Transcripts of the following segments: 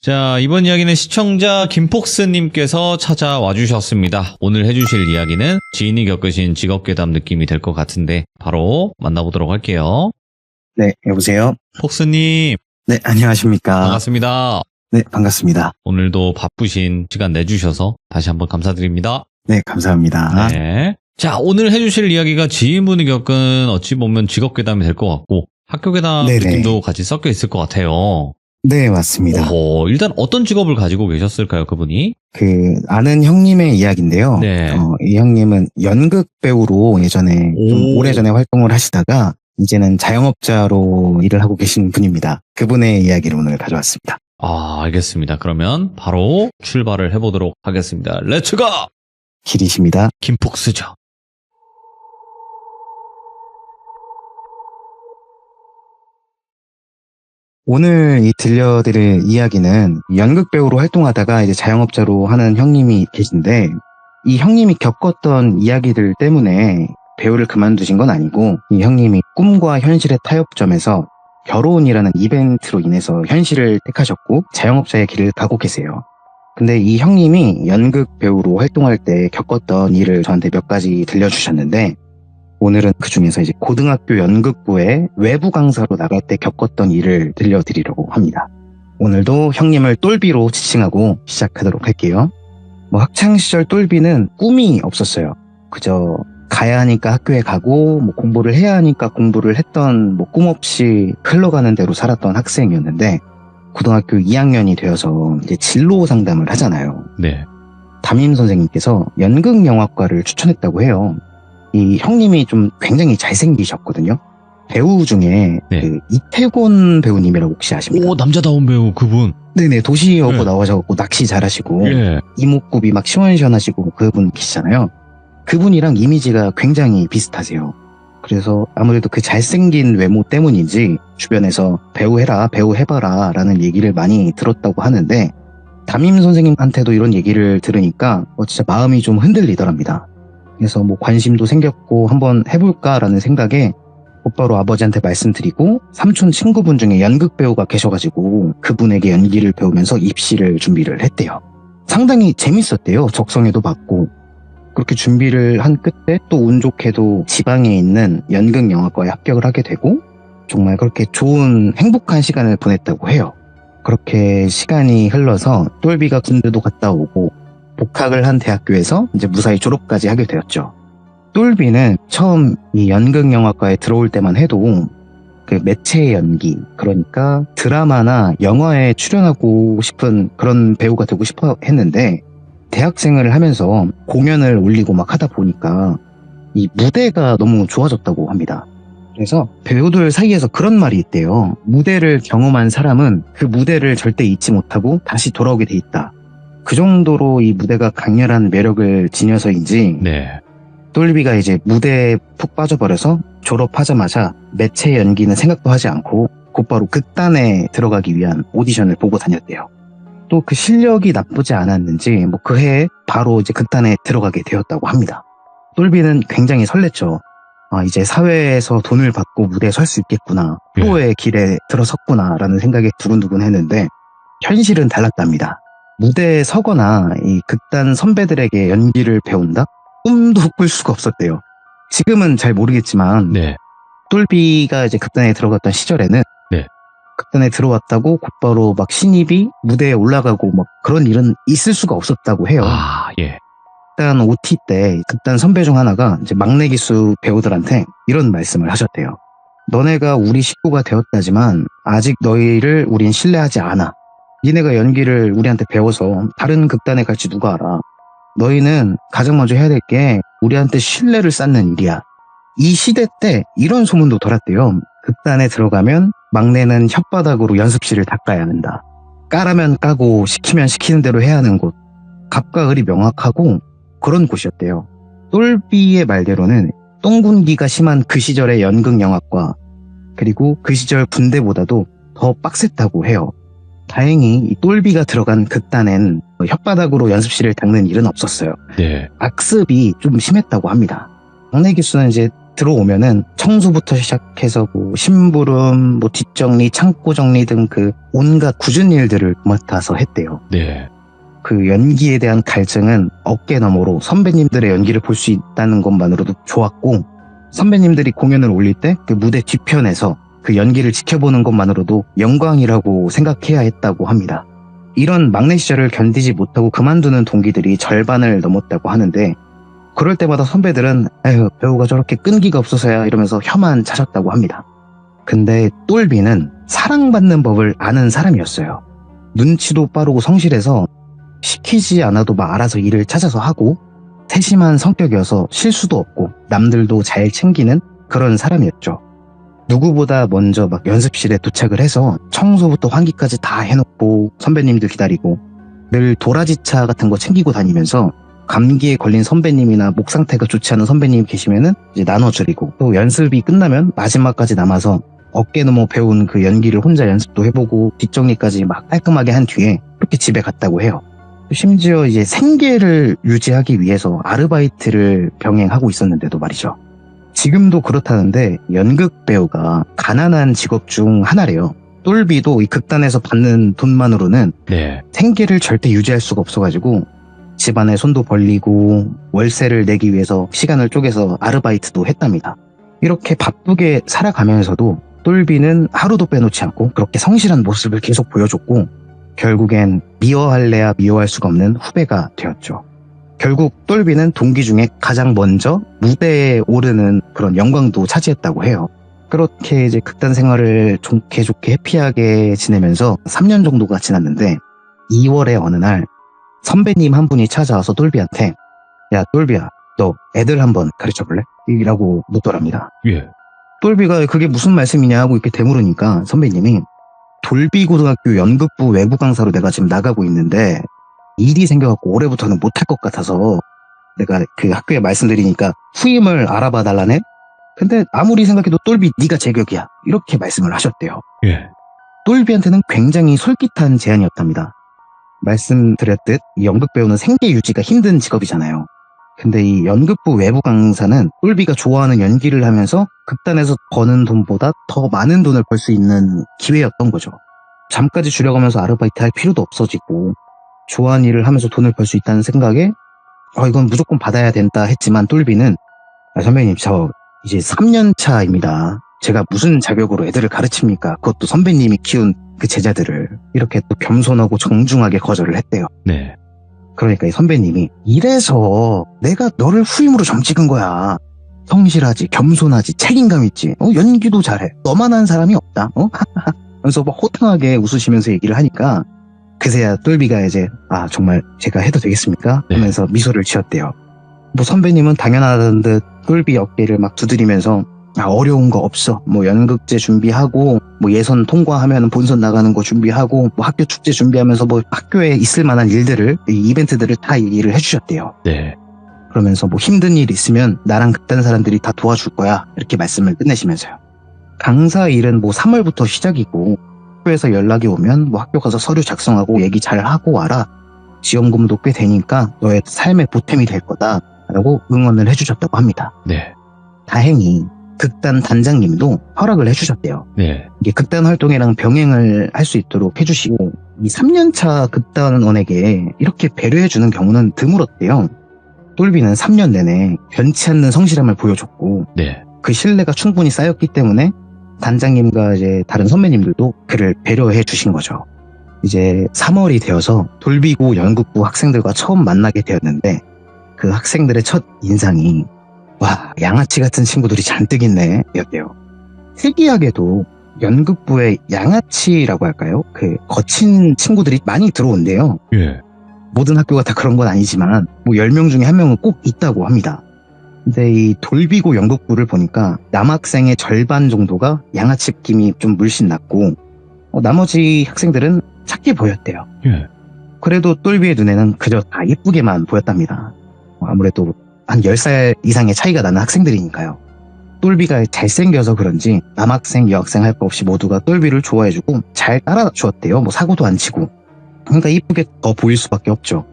자, 이번 이야기는 시청자 김폭스님께서 찾아와 주셨습니다. 오늘 해주실 이야기는 지인이 겪으신 직업괴담 느낌이 될 것 같은데 바로 만나보도록 할게요. 네, 여보세요? 폭스님, 네, 안녕하십니까? 반갑습니다. 네, 반갑습니다. 오늘도 바쁘신 시간 내주셔서 다시 한번 감사드립니다. 네, 감사합니다. 네. 자, 오늘 해주실 이야기가 지인분이 겪은 어찌 보면 직업괴담이 될 것 같고 학교괴담 네네. 느낌도 같이 섞여 있을 것 같아요. 네, 맞습니다. 일단 어떤 직업을 가지고 계셨을까요, 그분이? 아는 형님의 이야기인데요. 네. 이 형님은 연극 배우로 예전에, 좀 오래전에 활동을 하시다가, 이제는 자영업자로 일을 하고 계신 분입니다. 그분의 이야기를 오늘 가져왔습니다. 알겠습니다. 그러면 바로 출발을 해보도록 하겠습니다. 렛츠고! 길이십니다. 김폭스죠. 오늘 들려드릴 이야기는 연극 배우로 활동하다가 이제 자영업자로 하는 형님이 계신데, 이 형님이 겪었던 이야기들 때문에 배우를 그만두신 건 아니고, 이 형님이 꿈과 현실의 타협점에서 결혼이라는 이벤트로 인해서 현실을 택하셨고 자영업자의 길을 가고 계세요. 근데 이 형님이 연극 배우로 활동할 때 겪었던 일을 저한테 몇 가지 들려주셨는데, 오늘은 그 중에서 이제 고등학교 연극부에 외부 강사로 나갈 때 겪었던 일을 들려드리려고 합니다. 오늘도 형님을 똘비로 지칭하고 시작하도록 할게요. 학창시절 똘비는 꿈이 없었어요. 그저 가야 하니까 학교에 가고 공부를 해야 하니까 공부를 했던 꿈 없이 흘러가는 대로 살았던 학생이었는데, 고등학교 2학년이 되어서 이제 진로 상담을 하잖아요. 네. 담임 선생님께서 연극영화과를 추천했다고 해요. 이 형님이 좀 굉장히 잘생기셨거든요. 배우 중에 네. 이태곤 배우님이라고 혹시 아십니까? 남자다운 배우 그분. 네네, 도시여고 네. 나와셔서 낚시 잘하시고 예. 이목구비 막 시원시원하시고 그분 계시잖아요. 그분이랑 이미지가 굉장히 비슷하세요. 그래서 아무래도 그 잘생긴 외모 때문인지 주변에서 배우해라, 배우해봐라 라는 얘기를 많이 들었다고 하는데, 담임 선생님한테도 이런 얘기를 들으니까 진짜 마음이 좀 흔들리더랍니다. 그래서 관심도 생겼고 한번 해볼까라는 생각에 곧바로 아버지한테 말씀드리고, 삼촌 친구분 중에 연극 배우가 계셔가지고 그분에게 연기를 배우면서 입시를 준비를 했대요. 상당히 재밌었대요. 적성에도 맞고. 그렇게 준비를 한 끝에 또 운 좋게도 지방에 있는 연극영화과에 합격을 하게 되고, 정말 그렇게 좋은 행복한 시간을 보냈다고 해요. 그렇게 시간이 흘러서 똘비가 군대도 갔다 오고 복학을 한 대학교에서 이제 무사히 졸업까지 하게 되었죠. 똘비는 처음 이 연극영화과에 들어올 때만 해도 그 매체 연기, 그러니까 드라마나 영화에 출연하고 싶은 그런 배우가 되고 싶어 했는데, 대학생을 하면서 공연을 올리고 막 하다 보니까 이 무대가 너무 좋아졌다고 합니다. 그래서 배우들 사이에서 그런 말이 있대요. 무대를 경험한 사람은 그 무대를 절대 잊지 못하고 다시 돌아오게 돼 있다. 그 정도로 이 무대가 강렬한 매력을 지녀서인지, 네. 똘비가 이제 무대에 푹 빠져버려서 졸업하자마자 매체 연기는 생각도 하지 않고 곧바로 극단에 들어가기 위한 오디션을 보고 다녔대요. 또 그 실력이 나쁘지 않았는지 그 해에 바로 이제 극단에 들어가게 되었다고 합니다. 똘비는 굉장히 설렜죠. 이제 사회에서 돈을 받고 무대에 설 수 있겠구나, 프로의 길에 들어섰구나 라는 생각에 두근두근 했는데, 현실은 달랐답니다. 무대에 서거나 이 극단 선배들에게 연기를 배운다? 꿈도 꿀 수가 없었대요. 지금은 잘 모르겠지만, 네. 똘비가 이제 극단에 들어갔던 시절에는 네. 극단에 들어왔다고 곧바로 신입이 무대에 올라가고 그런 일은 있을 수가 없었다고 해요. 예. 극단 OT 때 극단 선배 중 하나가 이제 막내 기수 배우들한테 이런 말씀을 하셨대요. 너네가 우리 식구가 되었다지만 아직 너희를 우린 신뢰하지 않아. 니네가 연기를 우리한테 배워서 다른 극단에 갈지 누가 알아. 너희는 가장 먼저 해야 될 게 우리한테 신뢰를 쌓는 일이야. 이 시대 때 이런 소문도 돌았대요. 극단에 들어가면 막내는 혓바닥으로 연습실을 닦아야 한다. 까라면 까고 시키면 시키는 대로 해야 하는 곳. 갑과 을이 명확하고 그런 곳이었대요. 똘비의 말대로는 똥군기가 심한 그 시절의 연극영화과, 그리고 그 시절 군대보다도 더 빡셌다고 해요. 다행히 이 똘비가 들어간 극단엔 혓바닥으로 연습실을 닦는 일은 없었어요. 네. 악습이 좀 심했다고 합니다. 막내 기수는 이제 들어오면은 청소부터 시작해서 뭐 심부름, 뭐 뒷정리, 창고 정리 등 그 온갖 굳은 일들을 맡아서 했대요. 네. 그 연기에 대한 갈증은 어깨너머로 선배님들의 연기를 볼 수 있다는 것만으로도 좋았고, 선배님들이 공연을 올릴 때 그 무대 뒤편에서 그 연기를 지켜보는 것만으로도 영광이라고 생각해야 했다고 합니다. 이런 막내 시절을 견디지 못하고 그만두는 동기들이 절반을 넘었다고 하는데, 그럴 때마다 선배들은 에휴, 배우가 저렇게 끈기가 없어서야 이러면서 혀만 차셨다고 합니다. 근데 똘비는 사랑받는 법을 아는 사람이었어요. 눈치도 빠르고 성실해서 시키지 않아도 막 알아서 일을 찾아서 하고, 세심한 성격이어서 실수도 없고 남들도 잘 챙기는 그런 사람이었죠. 누구보다 먼저 막 연습실에 도착을 해서 청소부터 환기까지 다 해놓고 선배님들 기다리고, 늘 도라지차 같은 거 챙기고 다니면서 감기에 걸린 선배님이나 목 상태가 좋지 않은 선배님 계시면은 이제 나눠드리고, 또 연습이 끝나면 마지막까지 남아서 어깨 너머 배운 그 연기를 혼자 연습도 해보고 뒷정리까지 막 깔끔하게 한 뒤에 그렇게 집에 갔다고 해요. 심지어 이제 생계를 유지하기 위해서 아르바이트를 병행하고 있었는데도 말이죠. 지금도 그렇다는데 연극 배우가 가난한 직업 중 하나래요. 똘비도 이 극단에서 받는 돈만으로는 네. 생계를 절대 유지할 수가 없어가지고 집안에 손도 벌리고 월세를 내기 위해서 시간을 쪼개서 아르바이트도 했답니다. 이렇게 바쁘게 살아가면서도 똘비는 하루도 빼놓지 않고 그렇게 성실한 모습을 계속 보여줬고, 결국엔 미워할래야 미워할 수가 없는 후배가 되었죠. 결국 똘비는 동기 중에 가장 먼저 무대에 오르는 그런 영광도 차지했다고 해요. 그렇게 이제 극단 생활을 좋게 해피하게 지내면서 3년 정도가 지났는데, 2월의 어느 날 선배님 한 분이 찾아와서 똘비한테 야 똘비야, 너 애들 한번 가르쳐볼래? 이라고 묻더랍니다. 예. 똘비가 그게 무슨 말씀이냐 하고 이렇게 되물으니까 선배님이 돌비고등학교 연극부 외부 강사로 내가 지금 나가고 있는데 일이 생겨갖고 올해부터는 못할 것 같아서 내가 그 학교에 말씀드리니까 후임을 알아봐 달라네? 근데 아무리 생각해도 똘비 네가 제격이야, 이렇게 말씀을 하셨대요. 예. 똘비한테는 굉장히 솔깃한 제안이었답니다. 말씀드렸듯 이 연극 배우는 생계 유지가 힘든 직업이잖아요. 근데 이 연극부 외부 강사는 똘비가 좋아하는 연기를 하면서 극단에서 버는 돈보다 더 많은 돈을 벌 수 있는 기회였던 거죠. 잠까지 줄여가면서 아르바이트 할 필요도 없어지고 좋아하는 일을 하면서 돈을 벌 수 있다는 생각에 이건 무조건 받아야 된다 했지만, 똘비는 선배님 저 이제 3년 차입니다. 제가 무슨 자격으로 애들을 가르칩니까? 그것도 선배님이 키운 그 제자들을. 이렇게 또 겸손하고 정중하게 거절을 했대요. 네. 그러니까 이 선배님이 이래서 내가 너를 후임으로 점 찍은 거야. 성실하지, 겸손하지, 책임감 있지, 연기도 잘해, 너만한 사람이 없다. 그래서 막 호탕하게 웃으시면서 얘기를 하니까 그새야 똘비가 이제 정말 제가 해도 되겠습니까? 하면서 미소를 지었대요. 뭐 선배님은 당연하다는 듯 똘비 어깨를 막 두드리면서 어려운 거 없어, 뭐 연극제 준비하고 뭐 예선 통과하면 본선 나가는 거 준비하고 뭐 학교 축제 준비하면서 뭐 학교에 있을 만한 일들을, 이벤트들을 다 얘기를 해주셨대요. 네. 그러면서 뭐 힘든 일 있으면 나랑 극단 사람들이 다 도와줄 거야, 이렇게 말씀을 끝내시면서요. 강사 일은 뭐 3월부터 시작이고 학교에서 연락이 오면 뭐 학교 가서 서류 작성하고 얘기 잘 하고 와라, 지원금도 꽤 되니까 너의 삶의 보탬이 될 거다 라고 응원을 해주셨다고 합니다. 네. 다행히 극단 단장님도 허락을 해주셨대요. 네. 이게 극단 활동이랑 병행을 할 수 있도록 해주시고, 이 3년차 극단원에게 이렇게 배려해주는 경우는 드물었대요. 똘비는 3년 내내 변치 않는 성실함을 보여줬고, 네. 그 신뢰가 충분히 쌓였기 때문에 단장님과 이제 다른 선배님들도 그를 배려해 주신 거죠. 이제 3월이 되어서 돌비고 연극부 학생들과 처음 만나게 되었는데, 그 학생들의 첫 인상이 와, 양아치 같은 친구들이 잔뜩 있네 였대요. 특이하게도 연극부에 양아치라고 할까요? 그 거친 친구들이 많이 들어온대요. 예. 모든 학교가 다 그런 건 아니지만 뭐 10명 중에 1명은 꼭 있다고 합니다. 근데 이 돌비고 연극부를 보니까 남학생의 절반 정도가 양아치 느낌이 좀 물씬 났고, 나머지 학생들은 착해 보였대요. 예. 그래도 똘비의 눈에는 그저 다 예쁘게만 보였답니다. 아무래도 한 10살 이상의 차이가 나는 학생들이니까요. 똘비가 잘생겨서 그런지 남학생, 여학생 할 거 없이 모두가 똘비를 좋아해주고 잘 따라주었대요. 뭐 사고도 안 치고. 그러니까 이쁘게 더 보일 수밖에 없죠.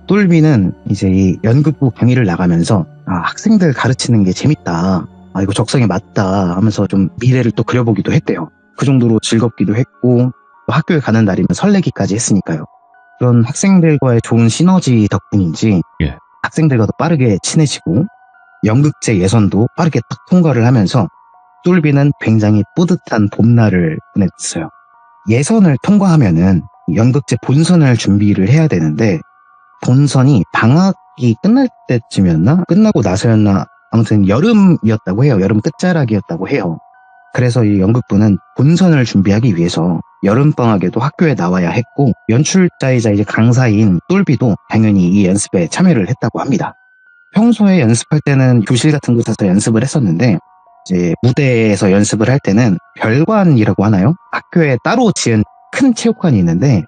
똘비는 이제 이 연극부 강의를 나가면서 학생들 가르치는 게 재밌다. 아, 이거 적성에 맞다 하면서 좀 미래를 또 그려보기도 했대요. 그 정도로 즐겁기도 했고 또 학교에 가는 날이면 설레기까지 했으니까요. 그런 학생들과의 좋은 시너지 덕분인지 예. 학생들과도 빠르게 친해지고 연극제 예선도 빠르게 딱 통과를 하면서 똘비는 굉장히 뿌듯한 봄날을 보냈어요. 예선을 통과하면은 연극제 본선을 준비를 해야 되는데 본선이 방학이 끝날 때쯤이었나? 끝나고 나서였나? 아무튼 여름이었다고 해요. 여름 끝자락이었다고 해요. 그래서 이 연극부는 본선을 준비하기 위해서 여름방학에도 학교에 나와야 했고 연출자이자 이제 강사인 똘비도 당연히 이 연습에 참여를 했다고 합니다. 평소에 연습할 때는 교실 같은 곳에서 연습을 했었는데 이제 무대에서 연습을 할 때는 별관이라고 하나요? 학교에 따로 지은 큰 체육관이 있는데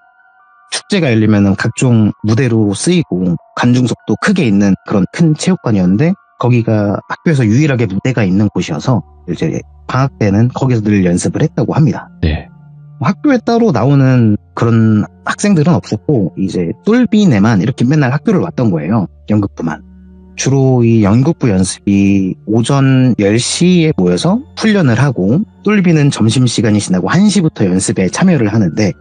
축제가 열리면 각종 무대로 쓰이고 관중석도 크게 있는 그런 큰 체육관이었는데 거기가 학교에서 유일하게 무대가 있는 곳이어서 이제 방학 때는 거기서 늘 연습을 했다고 합니다. 네. 학교에 따로 나오는 그런 학생들은 없었고 이제 똘비네만 이렇게 맨날 학교를 왔던 거예요. 연극부만. 주로 이 연극부 연습이 오전 10시에 모여서 훈련을 하고 똘비는 점심시간이 지나고 1시부터 연습에 참여를 하는데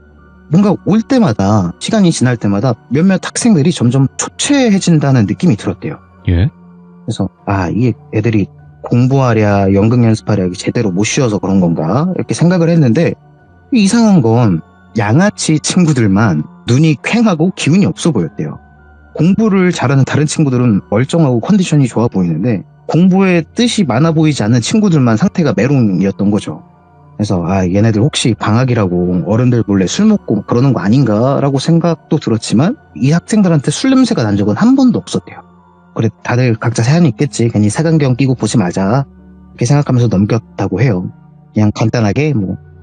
뭔가 올 때마다 시간이 지날 때마다 몇몇 학생들이 점점 초췌해진다는 느낌이 들었대요. 예. 그래서 이 애들이 공부하랴 연극 연습하랴 제대로 못 쉬어서 그런 건가 이렇게 생각을 했는데 이상한 건 양아치 친구들만 눈이 퀭하고 기운이 없어 보였대요. 공부를 잘하는 다른 친구들은 멀쩡하고 컨디션이 좋아 보이는데 공부에 뜻이 많아 보이지 않는 친구들만 상태가 메롱이었던 거죠. 그래서 얘네들 혹시 방학이라고 어른들 몰래 술 먹고 그러는 거 아닌가라고 생각도 들었지만 이 학생들한테 술 냄새가 난 적은 한 번도 없었대요. 그래 다들 각자 사연이 있겠지. 괜히 색안경 끼고 보지 말자 이렇게 생각하면서 넘겼다고 해요. 그냥 간단하게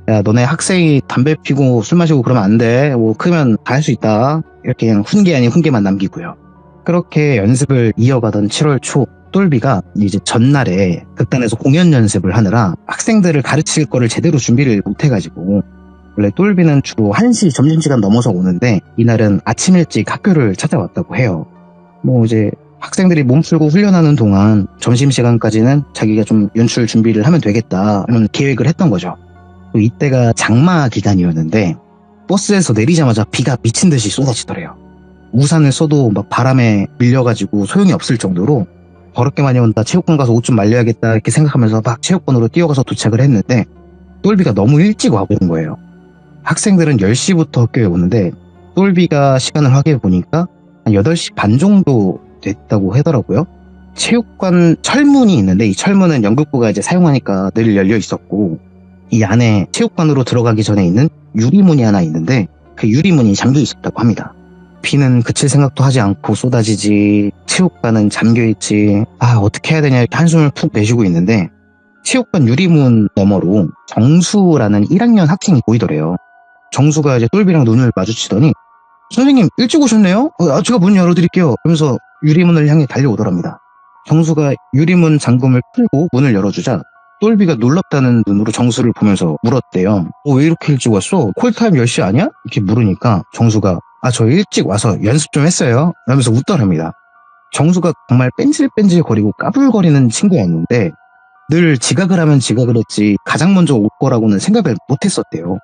야 너네 학생이 담배 피고 술 마시고 그러면 안 돼. 크면 다 할 수 있다. 이렇게 그냥 훈계 아닌 훈계만 남기고요. 그렇게 연습을 이어가던 7월 초 똘비가 이제 전날에 극단에서 공연 연습을 하느라 학생들을 가르칠 거를 제대로 준비를 못해가지고 원래 똘비는 주로 1시 점심시간 넘어서 오는데 이날은 아침 일찍 학교를 찾아왔다고 해요. 이제 학생들이 몸풀고 훈련하는 동안 점심시간까지는 자기가 좀 연출 준비를 하면 되겠다 이런 계획을 했던 거죠. 또 이때가 장마 기간이었는데 버스에서 내리자마자 비가 미친 듯이 쏟아지더래요. 우산을 써도 막 바람에 밀려가지고 소용이 없을 정도로 더럽게 많이 온다. 체육관 가서 옷 좀 말려야겠다 이렇게 생각하면서 막 체육관으로 뛰어가서 도착을 했는데 똘비가 너무 일찍 와버린 거예요. 학생들은 10시부터 학교에 오는데 똘비가 시간을 확인해 보니까 한 8시 반 정도 됐다고 하더라고요. 체육관 철문이 있는데 이 철문은 연극부가 이제 사용하니까 늘 열려 있었고 이 안에 체육관으로 들어가기 전에 있는 유리문이 하나 있는데 그 유리문이 잠겨 있었다고 합니다. 비는 그칠 생각도 하지 않고 쏟아지지 체육관은 잠겨있지 어떻게 해야 되냐 이렇게 한숨을 푹 내쉬고 있는데 체육관 유리문 너머로 정수라는 1학년 학생이 보이더래요. 정수가 이제 똘비랑 눈을 마주치더니 선생님 일찍 오셨네요? 제가 문 열어드릴게요 하면서 유리문을 향해 달려오더랍니다. 정수가 유리문 잠금을 풀고 문을 열어주자 똘비가 놀랍다는 눈으로 정수를 보면서 물었대요. 왜 이렇게 일찍 왔어? 콜타임 10시 아니야? 이렇게 물으니까 정수가 저 일찍 와서 연습 좀 했어요 하면서 웃더랍니다. 정수가 정말 뺀질뺀질거리고 까불거리는 친구였는데 늘 지각을 하면 지각을 했지 가장 먼저 올 거라고는 생각을 못했었대요.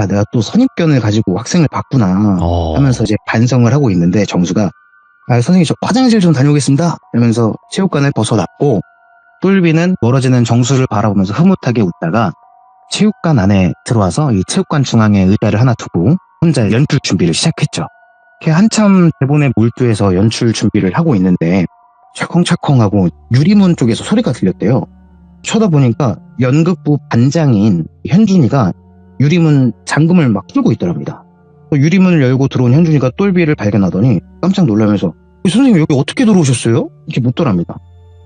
내가 또 선입견을 가지고 학생을 봤구나 하면서 이제 반성을 하고 있는데 정수가 선생님 저 화장실 좀 다녀오겠습니다 하면서 체육관을 벗어났고 똘비는 멀어지는 정수를 바라보면서 흐뭇하게 웃다가 체육관 안에 들어와서 이 체육관 중앙에 의자를 하나 두고 혼자 연출 준비를 시작했죠. 한참 대본에 몰두해서 연출 준비를 하고 있는데 철컹철컹하고 유리문 쪽에서 소리가 들렸대요. 쳐다보니까 연극부 반장인 현준이가 유리문 잠금을 막 풀고 있더랍니다. 유리문을 열고 들어온 현준이가 똘비를 발견하더니 깜짝 놀라면서 선생님 여기 어떻게 들어오셨어요? 이렇게 묻더랍니다.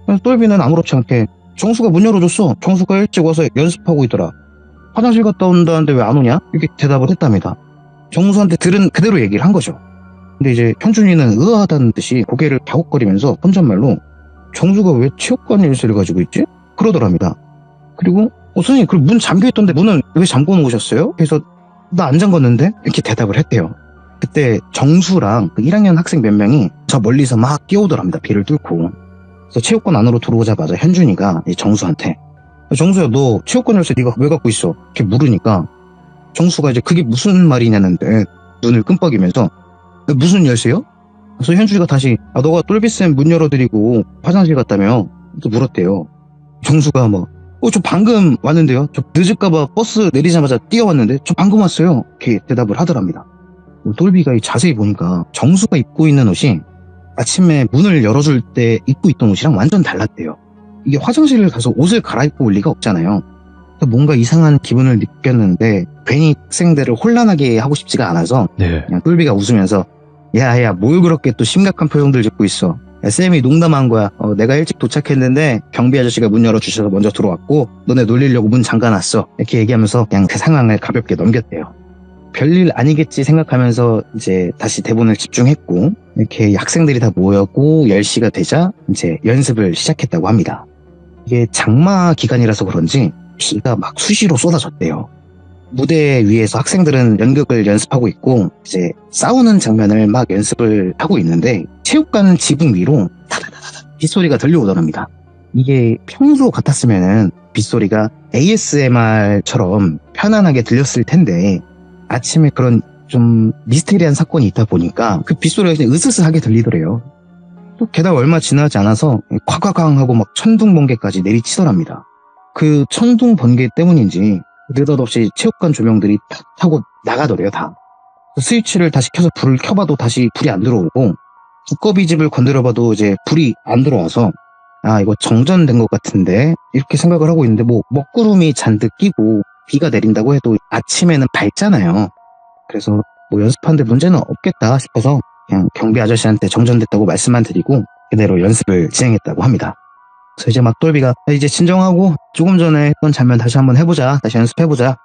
그래서 똘비는 아무렇지 않게 정수가 문 열어줬어. 정수가 일찍 와서 연습하고 있더라. 화장실 갔다 온다는데 왜 안 오냐? 이렇게 대답을 했답니다. 정수한테 들은 그대로 얘기를 한 거죠. 근데 이제 현준이는 의아하다는 듯이 고개를 갸웃거리면서 혼잣말로 정수가 왜 체육관 일세를 가지고 있지? 그러더랍니다. 그리고 선생님 그럼 문 잠겨있던데 문은 왜 잠궈 놓으셨어요? 그래서 나 안 잠궜는데? 이렇게 대답을 했대요. 그때 정수랑 그 1학년 학생 몇 명이 저 멀리서 막 뛰어오더랍니다. 비를 뚫고. 그래서 체육관 안으로 들어오자마자 현준이가 이 정수한테 정수야 너 체육관 열쇠 네가 왜 갖고 있어? 이렇게 물으니까 정수가 이제 그게 무슨 말이냐는데 눈을 끔뻑이면서 무슨 열쇠요? 그래서 현준이가 다시 너가 똘비쌤 문 열어드리고 화장실 갔다며 또 물었대요. 정수가 뭐 저 방금 왔는데요. 저 늦을까봐 버스 내리자마자 뛰어왔는데 저 방금 왔어요. 이렇게 대답을 하더랍니다. 똘비가 자세히 보니까 정수가 입고 있는 옷이 아침에 문을 열어줄 때 입고 있던 옷이랑 완전 달랐대요. 이게 화장실을 가서 옷을 갈아입고 올 리가 없잖아요. 뭔가 이상한 기분을 느꼈는데 괜히 학생들을 혼란하게 하고 싶지가 않아서 네. 그냥 똘비가 웃으면서 야야 뭘 그렇게 또 심각한 표정들 짓고 있어. 야, 쌤이 농담한 거야. 내가 일찍 도착했는데 경비 아저씨가 문 열어주셔서 먼저 들어왔고 너네 놀리려고 문 잠가놨어. 이렇게 얘기하면서 그냥 그 상황을 가볍게 넘겼대요. 별일 아니겠지 생각하면서 이제 다시 대본을 집중했고 이렇게 학생들이 다 모였고 10시가 되자 이제 연습을 시작했다고 합니다. 이게 장마 기간이라서 그런지 비가 막 수시로 쏟아졌대요. 무대 위에서 학생들은 연극을 연습하고 있고 이제 싸우는 장면을 막 연습을 하고 있는데 체육관 지붕 위로 타다다다다 빗소리가 들려오더랍니다. 이게 평소 같았으면은 빗소리가 ASMR처럼 편안하게 들렸을 텐데 아침에 그런 좀 미스테리한 사건이 있다 보니까 그 빗소리가 그냥 으스스하게 들리더래요. 또 게다가 얼마 지나지 않아서 콱콱쾅 하고 막 천둥 번개까지 내리치더랍니다. 그 천둥 번개 때문인지 느닷없이 체육관 조명들이 탁 하고 나가더래요, 다. 스위치를 다시 켜서 불을 켜봐도 다시 불이 안 들어오고 두꺼비집을 건드려봐도 이제 불이 안 들어와서 이거 정전된 것 같은데 이렇게 생각을 하고 있는데 뭐 먹구름이 잔뜩 끼고 비가 내린다고 해도 아침에는 밝잖아요. 그래서 뭐 연습하는데 문제는 없겠다 싶어서 그냥 경비 아저씨한테 정전됐다고 말씀만 드리고 그대로 연습을 진행했다고 합니다. 그래서 이제 막 똘비가 이제 진정하고 조금 전에 했던 장면 다시 한번 해보자. 다시 연습해보자.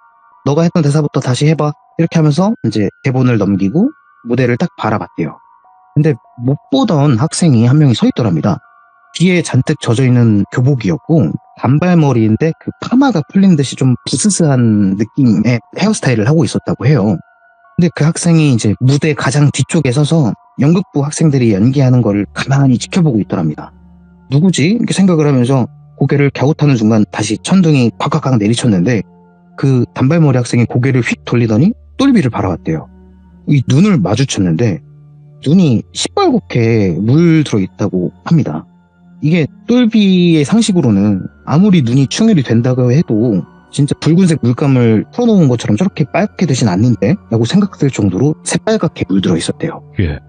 너가 했던 대사부터 다시 해봐. 이렇게 하면서 이제 대본을 넘기고 무대를 딱 바라봤대요. 근데 못 보던 학생이 한 명이 서 있더랍니다. 뒤에 잔뜩 젖어있는 교복이었고 단발머리인데 그 파마가 풀린 듯이 좀 부스스한 느낌의 헤어스타일을 하고 있었다고 해요. 근데 그 학생이 이제 무대 가장 뒤쪽에 서서 연극부 학생들이 연기하는 거를 가만히 지켜보고 있더랍니다. 누구지? 이렇게 생각을 하면서 고개를 갸웃하는 순간 다시 천둥이 콱콱콱 내리쳤는데 그 단발머리 학생이 고개를 휙 돌리더니 똘비를 바라봤대요. 이 눈을 마주쳤는데 눈이 시뻘겋게 물들어 있다고 합니다. 이게 똘비의 상식으로는 아무리 눈이 충혈이 된다고 해도 진짜 붉은색 물감을 풀어놓은 것처럼 저렇게 빨갛게 되진 않는데? 라고 생각될 정도로 새빨갛게 물들어 있었대요. 예.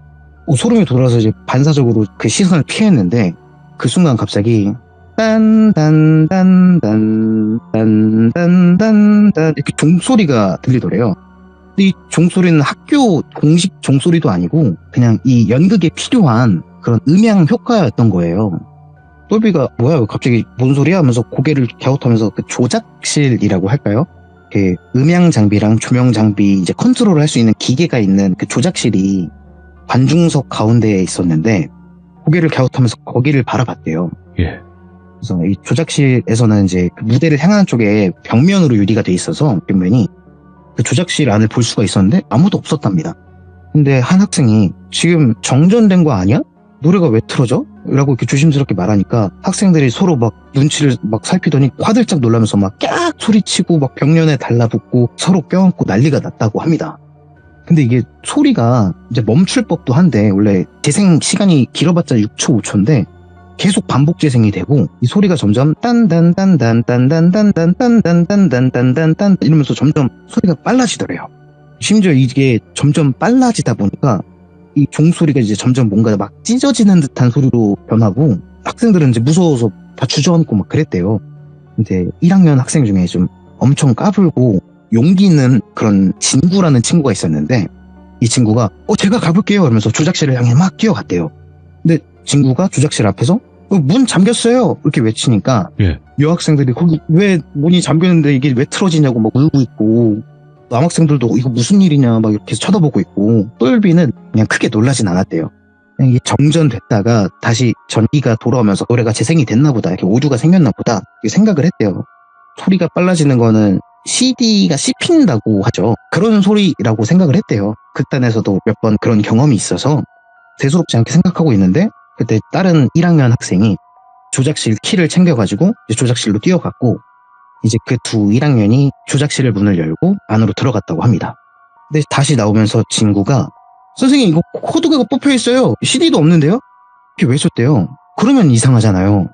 소름이 돋아서 이제 반사적으로 그 시선을 피했는데 그 순간 갑자기 딴딴딴딴딴딴딴딴 이렇게 종소리가 들리더래요. 근데 이 종소리는 학교 공식 종소리도 아니고 그냥 이 연극에 필요한 그런 음향 효과였던 거예요. 똘비가 뭐야 갑자기 뭔 소리야 하면서 고개를 갸웃하면서 그 조작실이라고 할까요? 그 음향 장비랑 조명 장비 이제 컨트롤을 할 수 있는 기계가 있는 그 조작실이 관중석 가운데에 있었는데 고개를 갸웃하면서 거기를 바라봤대요. 예. 그래서 이 조작실에서는 이제 그 무대를 향하는 쪽에 벽면으로 유리가 돼 있어서 벽면이 그 조작실 안을 볼 수가 있었는데 아무도 없었답니다. 근데 한 학생이 지금 정전된 거 아니야? 노래가 왜 틀어져? 라고 이렇게 조심스럽게 말하니까 학생들이 서로 막 눈치를 막 살피더니 화들짝 놀라면서 막 깍 소리치고 막 벽면에 달라붙고 서로 껴안고 난리가 났다고 합니다. 근데 이게 소리가 이제 멈출 법도 한데 원래 재생 시간이 길어봤자 6초, 5초인데 계속 반복 재생이 되고 이 소리가 점점 딴딴딴딴딴딴딴딴딴딴딴딴딴 이러면서 점점 소리가 빨라지더래요. 심지어 이게 점점 빨라지다 보니까 이 종소리가 이제 점점 뭔가 막 찢어지는 듯한 소리로 변하고 학생들은 이제 무서워서 다 주저앉고 막 그랬대요. 근데 1학년 학생 중에 좀 엄청 까불고 용기 있는 그런 진구라는 친구가 있었는데 이 친구가 제가 가볼게요 이러면서 조작실을 향해 막 뛰어갔대요. 근데 진구가 조작실 앞에서 문 잠겼어요 이렇게 외치니까 예. 여학생들이 거기 왜 문이 잠겼는데 이게 왜 틀어지냐고 막 울고 있고 남학생들도 이거 무슨 일이냐 막 이렇게 쳐다보고 있고 똘비는 그냥 크게 놀라진 않았대요. 그냥 이게 정전됐다가 다시 전기가 돌아오면서 노래가 재생이 됐나 보다 이렇게 오류가 생겼나 보다 이렇게 생각을 했대요. 소리가 빨라지는 거는 CD가 씹힌다고 하죠. 그런 소리라고 생각을 했대요. 극단에서도 몇 번 그런 경험이 있어서 대수롭지 않게 생각하고 있는데 그때 다른 1학년 학생이 조작실 키를 챙겨가지고 이제 조작실로 뛰어갔고, 이제 그 두 1학년이 조작실의 문을 열고 안으로 들어갔다고 합니다. 근데 다시 나오면서 친구가 선생님 이거 코드가 뽑혀 있어요. CD도 없는데요? 이렇게 외쳤대요. 그러면 이상하잖아요.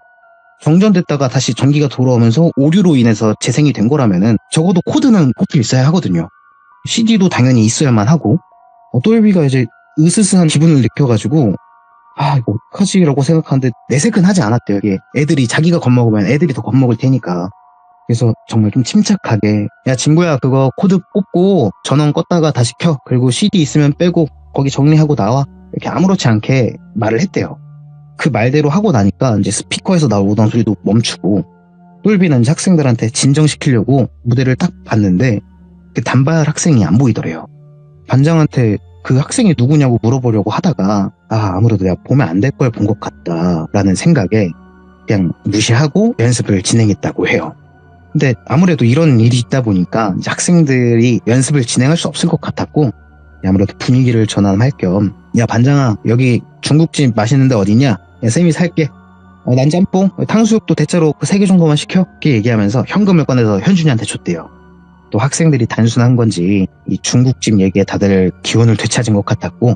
정전됐다가 다시 전기가 돌아오면서 오류로 인해서 재생이 된 거라면은 적어도 코드는 뽑혀 있어야 하거든요. CD도 당연히 있어야만 하고, 똘비가 이제 으스스한 기분을 느껴가지고 이거 어떡하지? 라고 생각하는데 내색은 하지 않았대요. 이게 애들이 자기가 겁먹으면 애들이 더 겁먹을 테니까. 그래서 정말 좀 침착하게 야 친구야 그거 코드 뽑고 전원 껐다가 다시 켜. 그리고 CD 있으면 빼고 거기 정리하고 나와. 이렇게 아무렇지 않게 말을 했대요. 그 말대로 하고 나니까 이제 스피커에서 나오던 소리도 멈추고, 똘비는 이제 학생들한테 진정시키려고 무대를 딱 봤는데 그 단발 학생이 안 보이더래요. 반장한테 그 학생이 누구냐고 물어보려고 하다가 아무래도 내가 보면 안 될 걸 본 것 같다라는 생각에 그냥 무시하고 연습을 진행했다고 해요. 근데 아무래도 이런 일이 있다 보니까 이제 학생들이 연습을 진행할 수 없을 것 같았고, 아무래도 분위기를 전환할 겸 야 반장아 여기 중국집 맛있는데 어디냐? 야 쌤이 살게. 난 짬뽕, 탕수육도 대짜로 3개 정도만 시켜. 이렇게 얘기하면서 현금을 꺼내서 현준이한테 줬대요. 또 학생들이 단순한 건지 이 중국집 얘기에 다들 기운을 되찾은 것 같았고,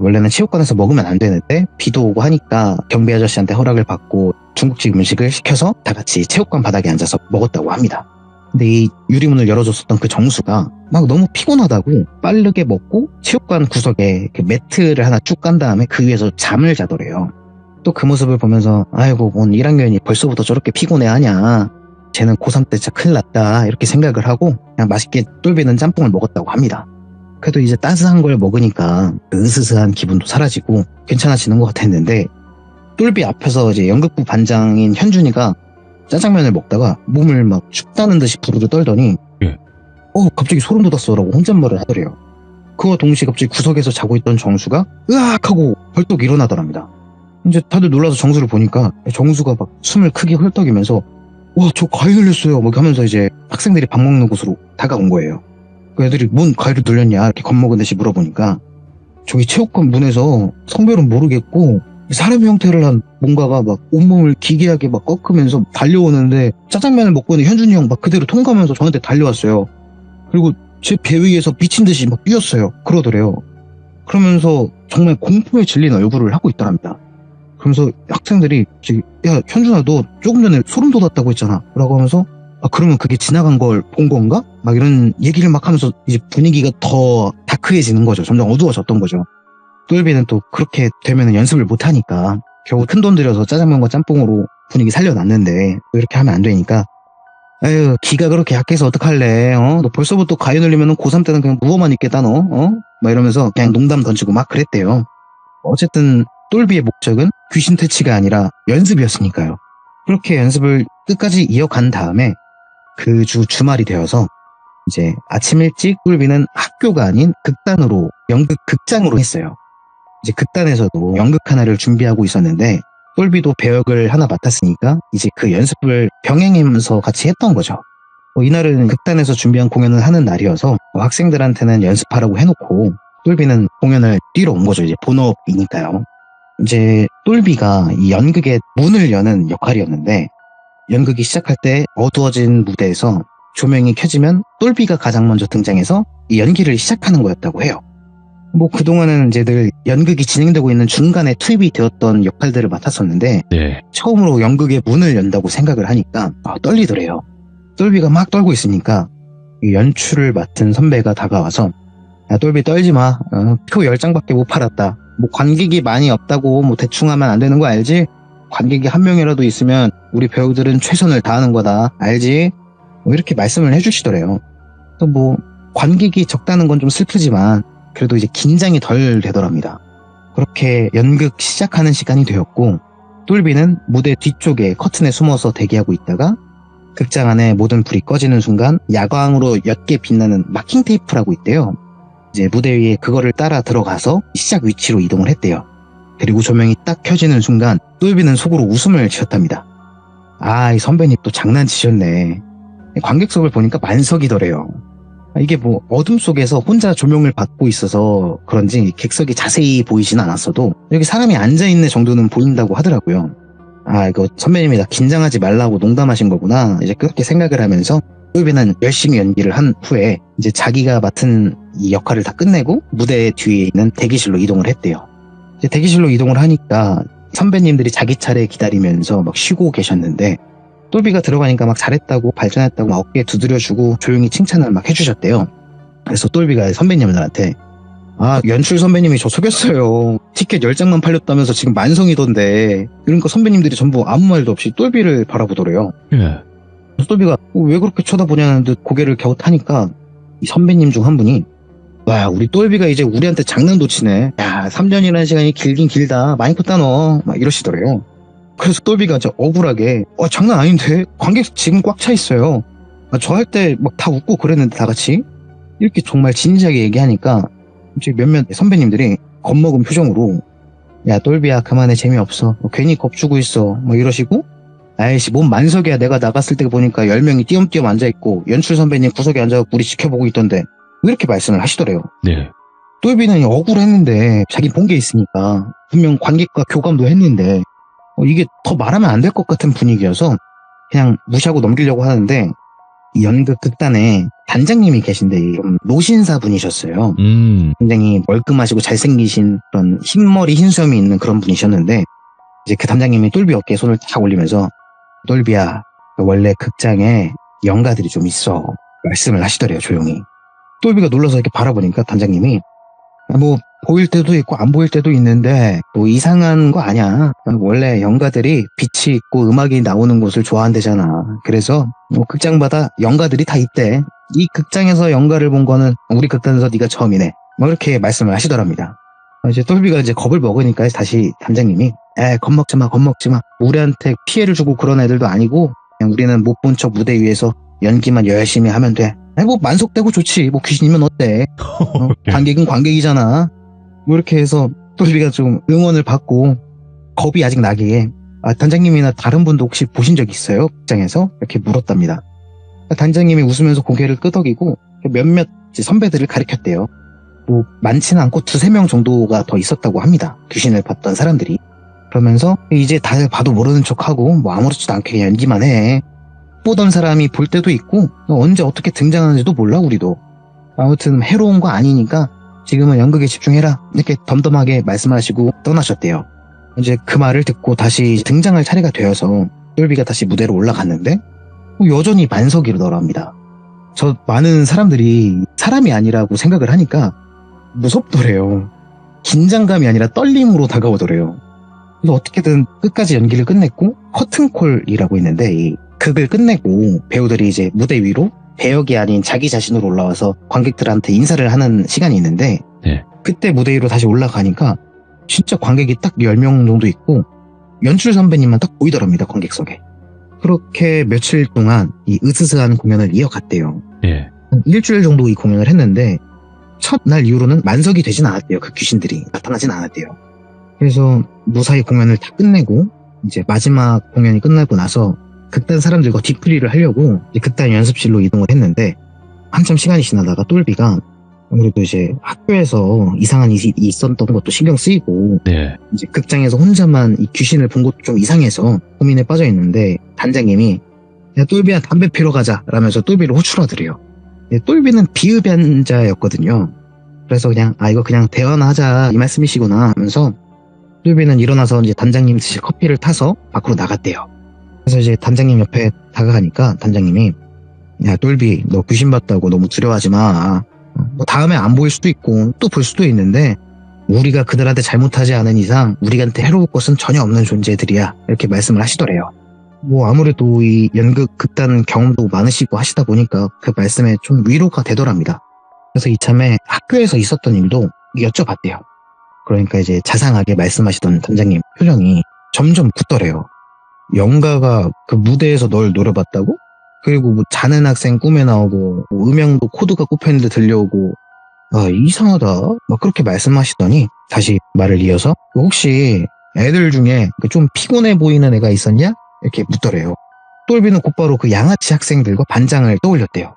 원래는 체육관에서 먹으면 안 되는데 비도 오고 하니까 경비 아저씨한테 허락을 받고 중국집 음식을 시켜서 다 같이 체육관 바닥에 앉아서 먹었다고 합니다. 근데 이 유리문을 열어줬었던 그 정수가 막 너무 피곤하다고 빠르게 먹고 체육관 구석에 그 매트를 하나 쭉 깐 다음에 그 위에서 잠을 자더래요. 또 그 모습을 보면서 아이고 뭔 1학년이 벌써부터 저렇게 피곤해하냐, 쟤는 고3 때 진짜 큰일 났다 이렇게 생각을 하고 그냥 맛있게 똘비는 짬뽕을 먹었다고 합니다. 그래도 이제 따스한 걸 먹으니까 그 으스스한 기분도 사라지고 괜찮아지는 것 같았는데, 똘비 앞에서 이제 연극부 반장인 현준이가 짜장면을 먹다가 몸을 막 춥다는 듯이 부르르 떨더니 갑자기 소름 돋았어 라고 혼잣말을 하더래요. 그와 동시에 갑자기 구석에서 자고 있던 정수가 으악 하고 벌떡 일어나더랍니다. 이제 다들 놀라서 정수를 보니까 정수가 막 숨을 크게 헐떡이면서 와 저 과일 흘렸어요 막 하면서 이제 학생들이 밥 먹는 곳으로 다가온 거예요. 그 애들이 뭔 과일을 늘렸냐 이렇게 겁먹은 듯이 물어보니까 저기 체육관 문에서 성별은 모르겠고 사람의 형태를 한 뭔가가 막 온몸을 기괴하게 막 꺾으면서 달려오는데 짜장면을 먹고 있는 현준이 형 막 그대로 통과하면서 저한테 달려왔어요. 그리고 제 배 위에서 미친 듯이 막 뛰었어요. 그러더래요. 그러면서 정말 공포에 질린 얼굴을 하고 있더랍니다. 그러면서 학생들이 야 현준아 너 조금 전에 소름 돋았다고 했잖아 라고 하면서 그러면 그게 지나간 걸 본 건가? 막 이런 얘기를 막 하면서 이제 분위기가 더 다크해지는 거죠. 점점 어두워졌던 거죠. 똘비는 또 그렇게 되면 연습을 못하니까 결국 큰돈 들여서 짜장면과 짬뽕으로 분위기 살려놨는데 이렇게 하면 안 되니까 아유 기가 그렇게 약해서 어떡할래? 너 벌써부터 과일 흘리면 고3 때는 그냥 누워만 있겠다 너? 막 이러면서 그냥 농담 던지고 막 그랬대요. 어쨌든 똘비의 목적은 귀신 퇴치가 아니라 연습이었으니까요. 그렇게 연습을 끝까지 이어간 다음에 그 주 주말이 되어서 이제 아침 일찍 똘비는 학교가 아닌 극단으로 연극 극장으로 했어요. 이제 극단에서도 연극 하나를 준비하고 있었는데 똘비도 배역을 하나 맡았으니까 이제 그 연습을 병행하면서 같이 했던 거죠. 이날은 극단에서 준비한 공연을 하는 날이어서 학생들한테는 연습하라고 해놓고 똘비는 공연을 뛰러 온 거죠. 이제 본업이니까요. 이제 똘비가 이 연극의 문을 여는 역할이었는데 연극이 시작할 때 어두워진 무대에서 조명이 켜지면 똘비가 가장 먼저 등장해서 이 연기를 시작하는 거였다고 해요. 그동안은 이제 늘 연극이 진행되고 있는 중간에 투입이 되었던 역할들을 맡았었는데 처음으로 연극의 문을 연다고 생각을 하니까 떨리더래요. 똘비가 막 떨고 있으니까 이 연출을 맡은 선배가 다가와서 야 똘비 떨지 마. 표 10장밖에 못 팔았다. 관객이 많이 없다고 대충 하면 안 되는 거 알지? 관객이 한 명이라도 있으면 우리 배우들은 최선을 다하는 거다. 알지? 이렇게 말씀을 해주시더래요. 또 관객이 적다는 건 좀 슬프지만 그래도 이제 긴장이 덜 되더랍니다. 그렇게 연극 시작하는 시간이 되었고 똘비는 무대 뒤쪽에 커튼에 숨어서 대기하고 있다가 극장 안에 모든 불이 꺼지는 순간 야광으로 옅게 빛나는 마킹 테이프라고 있대요. 이제 무대 위에 그거를 따라 들어가서 시작 위치로 이동을 했대요. 그리고 조명이 딱 켜지는 순간 똘비는 속으로 웃음을 지었답니다. 이 선배님 또 장난치셨네. 관객석을 보니까 만석이더래요. 이게 어둠 속에서 혼자 조명을 받고 있어서 그런지 객석이 자세히 보이진 않았어도 여기 사람이 앉아있는 정도는 보인다고 하더라고요. 아, 이거 선배님이 나 긴장하지 말라고 농담하신 거구나. 이제 그렇게 생각을 하면서 똘비는 열심히 연기를 한 후에 이제 자기가 맡은 이 역할을 다 끝내고 무대 뒤에 있는 대기실로 이동을 했대요. 이제 대기실로 이동을 하니까 선배님들이 자기 차례 기다리면서 막 쉬고 계셨는데 똘비가 들어가니까 막 잘했다고 발전했다고 막 어깨에 두드려주고 조용히 칭찬을 막 해주셨대요. 그래서 똘비가 선배님들한테 아, 연출 선배님이 저 속였어요. 티켓 10장만 팔렸다면서 지금 만성이던데. 그러니까 선배님들이 전부 아무 말도 없이 똘비를 바라보더래요. 예. 그래서 똘비가 왜 그렇게 쳐다보냐는 듯 고개를 갸웃하니까 이 선배님 중 한 분이 와, 우리 똘비가 이제 우리한테 장난도 치네. 야, 3년이라는 시간이 길긴 길다. 많이 컸다 너. 막 이러시더래요. 그래서 똘비가 이제 억울하게 장난 아닌데? 관객 지금 꽉 차 있어요. 저 할 때 막 다 웃고 그랬는데 다 같이 이렇게 정말 진지하게 얘기하니까 이제 몇몇 선배님들이 겁먹은 표정으로 야, 똘비야 그만해 재미없어. 괜히 겁주고 있어. 뭐 이러시고 아이씨 뭔 만석이야. 내가 나갔을 때 보니까 10명이 띄엄띄엄 앉아있고 연출 선배님 구석에 앉아서 우리 지켜보고 있던데 이렇게 말씀을 하시더래요. 네. 똘비는 억울했는데 자기 본 게 있으니까 분명 관객과 교감도 했는데 이게 더 말하면 안 될 것 같은 분위기여서 그냥 무시하고 넘기려고 하는데 이 연극 극단에 단장님이 계신데 좀 노신사 분이셨어요. 굉장히 멀끔하시고 잘생기신 그런 흰머리 흰수염이 있는 그런 분이셨는데 이제 그 단장님이 똘비 어깨에 손을 탁 올리면서 똘비야 원래 극장에 연가들이 좀 있어 말씀을 하시더래요. 조용히. 똘비가 놀라서 이렇게 바라보니까 단장님이 뭐 보일 때도 있고 안 보일 때도 있는데 뭐 이상한 거 아니야. 원래 연가들이 빛이 있고 음악이 나오는 곳을 좋아한대잖아. 그래서 뭐 극장마다 연가들이 다 있대. 이 극장에서 연가를 본 거는 우리 극단에서 네가 처음이네. 뭐 이렇게 말씀을 하시더랍니다. 이제 똘비가 이제 겁을 먹으니까 다시 단장님이 겁먹지 마. 우리한테 피해를 주고 그런 애들도 아니고 그냥 우리는 못 본 척 무대 위에서 연기만 열심히 하면 돼. 뭐 만석되고 좋지. 뭐 귀신이면 어때? 관객은 관객이잖아. 뭐 이렇게 해서 똘비가 좀 응원을 받고 겁이 아직 나기에 단장님이나 다른 분도 혹시 보신 적 있어요? 극장에서? 이렇게 물었답니다. 단장님이 웃으면서 고개를 끄덕이고 몇몇 선배들을 가리켰대요. 뭐 많지는 않고 2-3명 정도가 더 있었다고 합니다. 귀신을 봤던 사람들이. 그러면서 이제 다들 봐도 모르는 척하고 뭐 아무렇지도 않게 연기만 해. 보던 사람이 볼 때도 있고 언제 어떻게 등장하는지도 몰라 우리도. 아무튼 해로운 거 아니니까 지금은 연극에 집중해라 이렇게 덤덤하게 말씀하시고 떠나셨대요. 이제 그 말을 듣고 다시 등장할 차례가 되어서 똘비가 다시 무대로 올라갔는데 여전히 만석이더랍니다. 저 많은 사람들이 사람이 아니라고 생각을 하니까 무섭더래요. 긴장감이 아니라 떨림으로 다가오더래요. 그래서 어떻게든 끝까지 연기를 끝냈고 커튼콜이라고 있는데 이 극을 끝내고 배우들이 이제 무대 위로 배역이 아닌 자기 자신으로 올라와서 관객들한테 인사를 하는 시간이 있는데 네. 그때 무대 위로 다시 올라가니까 진짜 관객이 딱 10명 정도 있고 연출 선배님만 딱 보이더랍니다. 관객석에. 그렇게 며칠 동안 이 으스스한 공연을 이어갔대요. 네. 한 일주일 정도 이 공연을 했는데 첫날 이후로는 만석이 되진 않았대요. 그 귀신들이 나타나진 않았대요. 그래서 무사히 공연을 다 끝내고 이제 마지막 공연이 끝나고 나서 극단 사람들과 뒤풀이를 하려고 이제 극단 연습실로 이동을 했는데 한참 시간이 지나다가 똘비가 아무래도 이제 학교에서 이상한 일이 있었던 것도 신경 쓰이고 네. 이제 극장에서 혼자만 이 귀신을 본 것도 좀 이상해서 고민에 빠져 있는데 단장님이 야 똘비야 담배 피러 가자 라면서 똘비를 호출하더래요. 똘비는 비흡연자였거든요. 그래서 그냥 이거 그냥 대화나 하자 이 말씀이시구나 하면서 똘비는 일어나서 이제 단장님 드실 커피를 타서 밖으로 나갔대요. 그래서 이제 단장님 옆에 다가가니까 단장님이 야 똘비 너 귀신 봤다고 너무 두려워하지 마. 뭐 다음에 안 보일 수도 있고 또 볼 수도 있는데 우리가 그들한테 잘못하지 않은 이상 우리한테 해로울 것은 전혀 없는 존재들이야 이렇게 말씀을 하시더래요. 뭐 아무래도 이 연극 극단 경험도 많으시고 하시다 보니까 그 말씀에 좀 위로가 되더랍니다. 그래서 이참에 학교에서 있었던 일도 여쭤봤대요. 그러니까 이제 자상하게 말씀하시던 단장님 표정이 점점 굳더래요. 연가가 그 무대에서 널 노려봤다고? 그리고 뭐 자는 학생 꿈에 나오고 뭐 음영도 코드가 꼽혔는데 들려오고 이상하다 막 그렇게 말씀하시더니 다시 말을 이어서 혹시 애들 중에 좀 피곤해 보이는 애가 있었냐? 이렇게 묻더래요. 똘비는 곧바로 그 양아치 학생들과 반장을 떠올렸대요.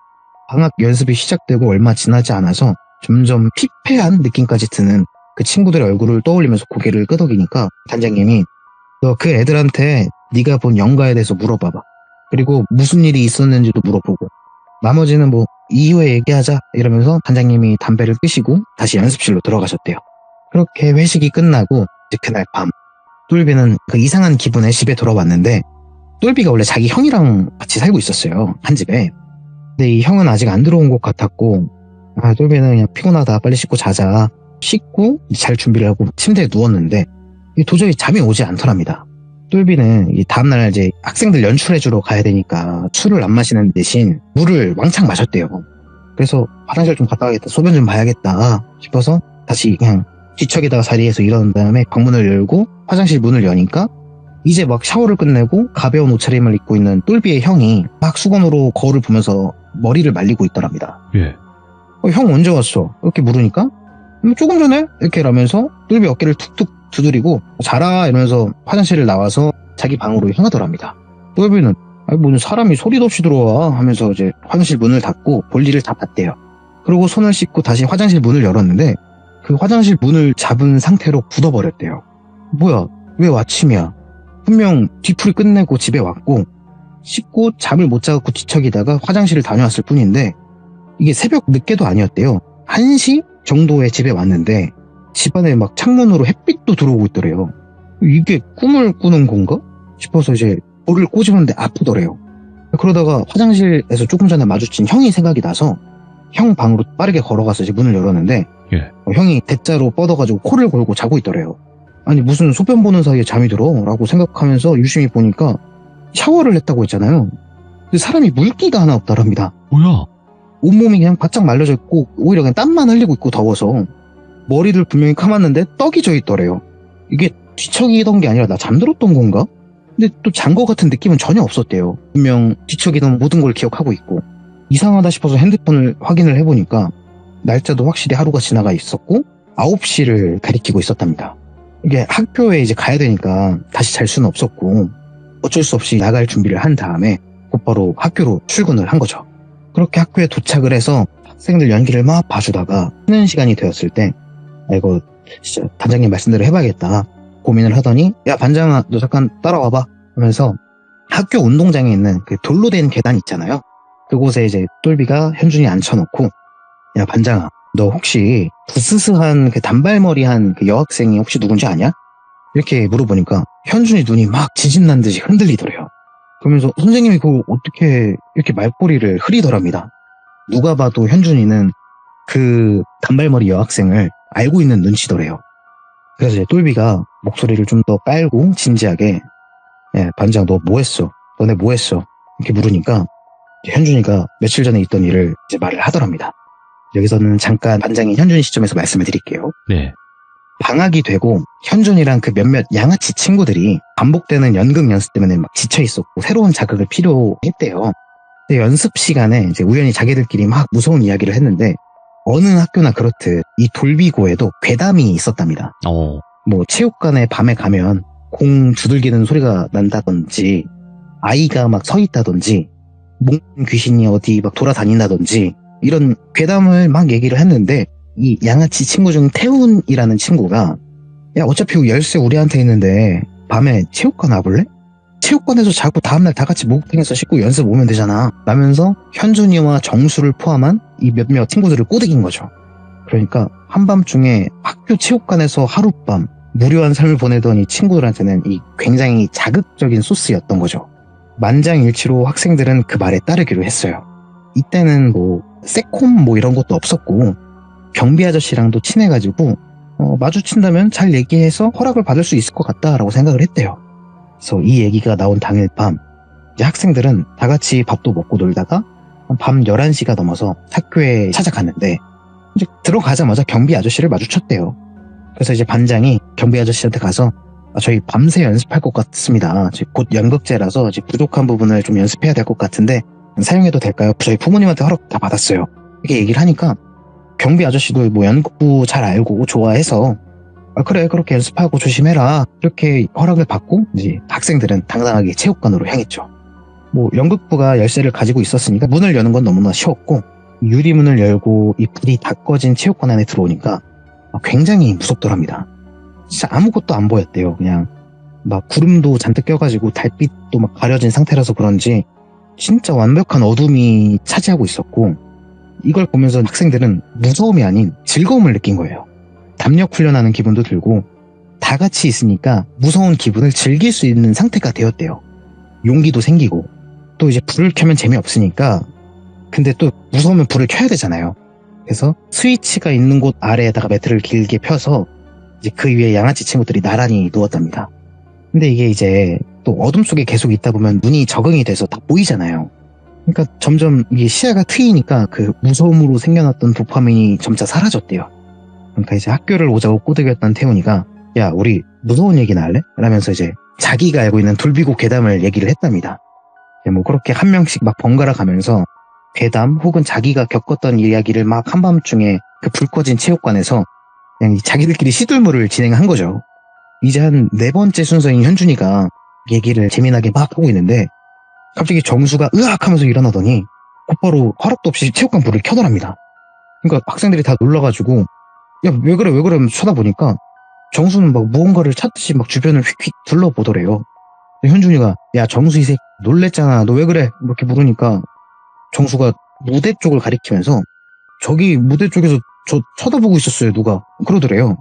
방학 연습이 시작되고 얼마 지나지 않아서 점점 피폐한 느낌까지 드는 그 친구들의 얼굴을 떠올리면서 고개를 끄덕이니까 단장님이 너 그 애들한테 네가 본 연가에 대해서 물어봐봐. 그리고 무슨 일이 있었는지도 물어보고 나머지는 뭐 이후에 얘기하자 이러면서 반장님이 담배를 끄시고 다시 연습실로 들어가셨대요. 그렇게 회식이 끝나고 이제 그날 밤 똘비는 그 이상한 기분에 집에 돌아왔는데 똘비가 원래 자기 형이랑 같이 살고 있었어요. 한 집에. 근데 이 형은 아직 안 들어온 것 같았고 똘비는 그냥 피곤하다 빨리 씻고 자자. 씻고 잘 준비를 하고 침대에 누웠는데 도저히 잠이 오지 않더랍니다. 똘비는 이 다음날 이제 학생들 연출해주러 가야 되니까 술을 안 마시는 대신 물을 왕창 마셨대요. 그래서 화장실 좀 갔다 와야겠다, 소변 좀 봐야겠다 싶어서 다시 그냥 뒤척이다가 자리에서 일어난 다음에 방문을 열고 화장실 문을 여니까 이제 막 샤워를 끝내고 가벼운 옷차림을 입고 있는 똘비의 형이 막 수건으로 거울을 보면서 머리를 말리고 있더랍니다. 예. 형 언제 왔어? 이렇게 물으니까 조금 전에 이렇게 라면서 똘비 어깨를 툭툭 두드리고 자라 이러면서 화장실을 나와서 자기 방으로 향하더랍니다. 똘비는 무슨 사람이 소리도 없이 들어와 하면서 이제 화장실 문을 닫고 볼일을 다 봤대요. 그리고 손을 씻고 다시 화장실 문을 열었는데 그 화장실 문을 잡은 상태로 굳어버렸대요. 뭐야, 왜 아침이야? 분명 뒤풀이 끝내고 집에 왔고 씻고 잠을 못 자고 뒤척이다가 화장실을 다녀왔을 뿐인데 이게 새벽 늦게도 아니었대요. 1시 정도에 집에 왔는데 집안에 막 창문으로 햇빛도 들어오고 있더래요. 이게 꿈을 꾸는 건가 싶어서 이제 볼을 꼬집었는데 아프더래요. 그러다가 화장실에서 조금 전에 마주친 형이 생각이 나서 형 방으로 빠르게 걸어가서 이제 문을 열었는데 예. 형이 대자로 뻗어가지고 코를 골고 자고 있더래요. 아니 무슨 소변 보는 사이에 잠이 들어? 라고 생각하면서 유심히 보니까 샤워를 했다고 했잖아요. 근데 사람이 물기가 하나 없더랍니다. 뭐야? 온몸이 그냥 바짝 말려져 있고 오히려 그냥 땀만 흘리고 있고 더워서 머리를 분명히 감았는데 떡이 져 있더래요. 이게 뒤척이던 게 아니라 나 잠들었던 건가? 근데 또 잔 거 같은 느낌은 전혀 없었대요. 분명 뒤척이던 모든 걸 기억하고 있고 이상하다 싶어서 핸드폰을 확인을 해보니까 날짜도 확실히 하루가 지나가 있었고 9시를 가리키고 있었답니다. 이게 학교에 이제 가야 되니까 다시 잘 수는 없었고 어쩔 수 없이 나갈 준비를 한 다음에 곧바로 학교로 출근을 한 거죠. 그렇게 학교에 도착을 해서 학생들 연기를 막 봐주다가 쉬는 시간이 되었을 때 이거 진짜 반장님 말씀대로 해봐야겠다 고민을 하더니 야 반장아 너 잠깐 따라와봐 하면서 학교 운동장에 있는 그 돌로 된 계단 있잖아요. 그곳에 이제 똘비가 현준이 앉혀놓고 야 반장아 너 혹시 부스스한 그 단발머리한 그 여학생이 혹시 누군지 아냐? 이렇게 물어보니까 현준이 눈이 막 지진난 듯이 흔들리더래요. 그러면서 선생님이 그거 어떻게 이렇게 말꼬리를 흐리더랍니다. 누가 봐도 현준이는 그 단발머리 여학생을 알고 있는 눈치더래요. 그래서 이제 똘비가 목소리를 좀 더 깔고 진지하게 야 반장 너 뭐했어? 너네 뭐했어? 이렇게 물으니까 현준이가 며칠 전에 있던 일을 이제 말을 하더랍니다. 여기서는 잠깐 반장인 현준이 시점에서 말씀을 드릴게요. 네. 방학이 되고 현준이랑 그 몇몇 양아치 친구들이 반복되는 연극 연습 때문에 막 지쳐 있었고 새로운 자극을 필요했대요. 근데 연습 시간에 이제 우연히 자기들끼리 막 무서운 이야기를 했는데 어느 학교나 그렇듯 이 돌비고에도 괴담이 있었답니다. 뭐 체육관에 밤에 가면 공 두들기는 소리가 난다든지 아이가 막 서 있다든지 몽 귀신이 어디 막 돌아다닌다든지 이런 괴담을 막 얘기를 했는데 이 양아치 친구 중 태훈이라는 친구가 야 어차피 열쇠 우리한테 있는데 밤에 체육관 와볼래? 체육관에서 자고 다음날 다 같이 목욕탕에서 씻고 연습 오면 되잖아 라면서 현준이와 정수를 포함한 이 몇몇 친구들을 꼬드긴 거죠. 그러니까 한밤중에 학교 체육관에서 하룻밤 무료한 삶을 보내던 이 친구들한테는 이 굉장히 자극적인 소스였던 거죠. 만장일치로 학생들은 그 말에 따르기로 했어요. 이때는 뭐 세콤 뭐 이런 것도 없었고 경비 아저씨랑도 친해가지고 마주친다면 잘 얘기해서 허락을 받을 수 있을 것 같다라고 생각을 했대요. 그래서 이 얘기가 나온 당일 밤 이제 학생들은 다 같이 밥도 먹고 놀다가 밤 11시가 넘어서 학교에 찾아갔는데 이제 들어가자마자 경비 아저씨를 마주쳤대요. 그래서 이제 반장이 경비 아저씨한테 가서 저희 밤새 연습할 것 같습니다. 곧 연극제라서 이제 부족한 부분을 좀 연습해야 될 것 같은데 사용해도 될까요? 저희 부모님한테 허락 다 받았어요. 이렇게 얘기를 하니까 경비 아저씨도 뭐 연극부 잘 알고 좋아해서 그래 그렇게 연습하고 조심해라 이렇게 허락을 받고 이제 학생들은 당당하게 체육관으로 향했죠. 뭐 연극부가 열쇠를 가지고 있었으니까 문을 여는 건 너무나 쉬웠고 유리문을 열고 이 불이 다 꺼진 체육관 안에 들어오니까 굉장히 무섭더랍니다. 진짜 아무것도 안 보였대요. 그냥 막 구름도 잔뜩 껴가지고 달빛도 막 가려진 상태라서 그런지 진짜 완벽한 어둠이 차지하고 있었고, 이걸 보면서 학생들은 무서움이 아닌 즐거움을 느낀 거예요. 담력 훈련하는 기분도 들고 다 같이 있으니까 무서운 기분을 즐길 수 있는 상태가 되었대요. 용기도 생기고, 또 이제 불을 켜면 재미없으니까, 근데 또 무서우면 불을 켜야 되잖아요. 그래서 스위치가 있는 곳 아래에다가 매트를 길게 펴서 이제 그 위에 양아치 친구들이 나란히 누웠답니다. 근데 이게 이제 또 어둠 속에 계속 있다 보면 눈이 적응이 돼서 다 보이잖아요. 그러니까 점점 이게 시야가 트이니까 그 무서움으로 생겨났던 도파민이 점차 사라졌대요. 그러니까 이제 학교를 오자고 꼬드겼던 태훈이가 야, 우리 무서운 얘기나 할래? 라면서 이제 자기가 알고 있는 돌비고 괴담을 얘기를 했답니다. 뭐 그렇게 한 명씩 막 번갈아 가면서 괴담 혹은 자기가 겪었던 이야기를 막 한밤중에 그 불 꺼진 체육관에서 그냥 자기들끼리 시들물을 진행한 거죠. 이제 한 4번째 순서인 현준이가 얘기를 재미나게 막 하고 있는데 갑자기 정수가 으악 하면서 일어나더니 곧바로 허락도 없이 체육관 불을 켜더랍니다. 그러니까 학생들이 다 놀라가지고 야, 왜 그래 하면서 쳐다보니까 정수는 막 무언가를 찾듯이 막 주변을 휙휙 둘러보더래요. 현준이가 야, 정수 이 새끼 놀랬잖아, 너 왜 그래? 이렇게 물으니까 정수가 무대 쪽을 가리키면서 저기 무대 쪽에서 저 쳐다보고 있었어요, 누가. 그러더래요.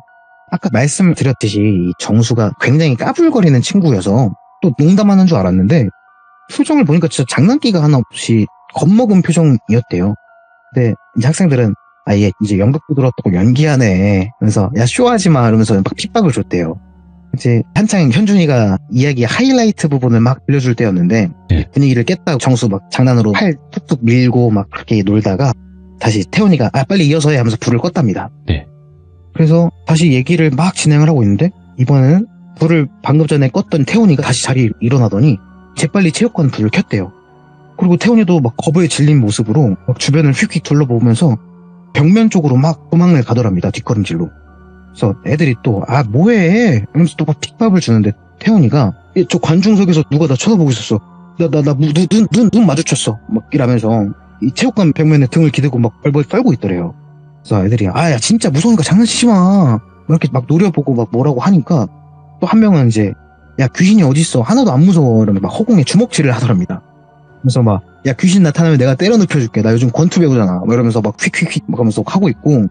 아까 말씀드렸듯이 이 정수가 굉장히 까불거리는 친구여서 또 농담하는 줄 알았는데 표정을 보니까 진짜 장난기가 하나 없이 겁먹은 표정이었대요. 근데 이제 학생들은 아, 얘 이제 연극도 들었다고 연기하네. 그래서 야, 쇼하지 마. 이러면서 막 핍박을 줬대요. 이제 한창 현준이가 이야기 하이라이트 부분을 막 들려줄 때였는데 네. 분위기를 깼다고 정수 막 장난으로 팔 툭툭 밀고 막 그렇게 놀다가 다시 태훈이가 아, 빨리 이어서 해 하면서 불을 껐답니다. 네. 그래서 다시 얘기를 막 진행을 하고 있는데 이번에는 불을 방금 전에 껐던 태훈이가 다시 자리에 일어나더니 재빨리 체육관 불을 켰대요. 그리고 태훈이도 막 겁에 질린 모습으로 막 주변을 휙휙 둘러보면서 벽면 쪽으로 막 도망을 가더랍니다. 뒷걸음질로. 그래서 애들이 또 아, 뭐해? 이러면서 또 막 픽밥을 주는데 태훈이가 저 관중석에서 누가 나 쳐다보고 있었어. 눈 마주쳤어. 막 이러면서 이 체육관 벽면에 등을 기대고 막 벌벌 떨고 있더래요. 그래서 애들이 아, 야, 진짜 무서우니까 장난치지 마. 이렇게 막 노려보고 막 뭐라고 하니까 또 한 명은 이제 야, 귀신이 어딨어? 하나도 안 무서워. 이러면 막 허공에 주먹질을 하더랍니다. 그래서 막 야, 귀신 나타나면 내가 때려 눕혀줄게. 나 요즘 권투 배우잖아. 막 이러면서 막 휙휙휙 막 하면서 하고 있고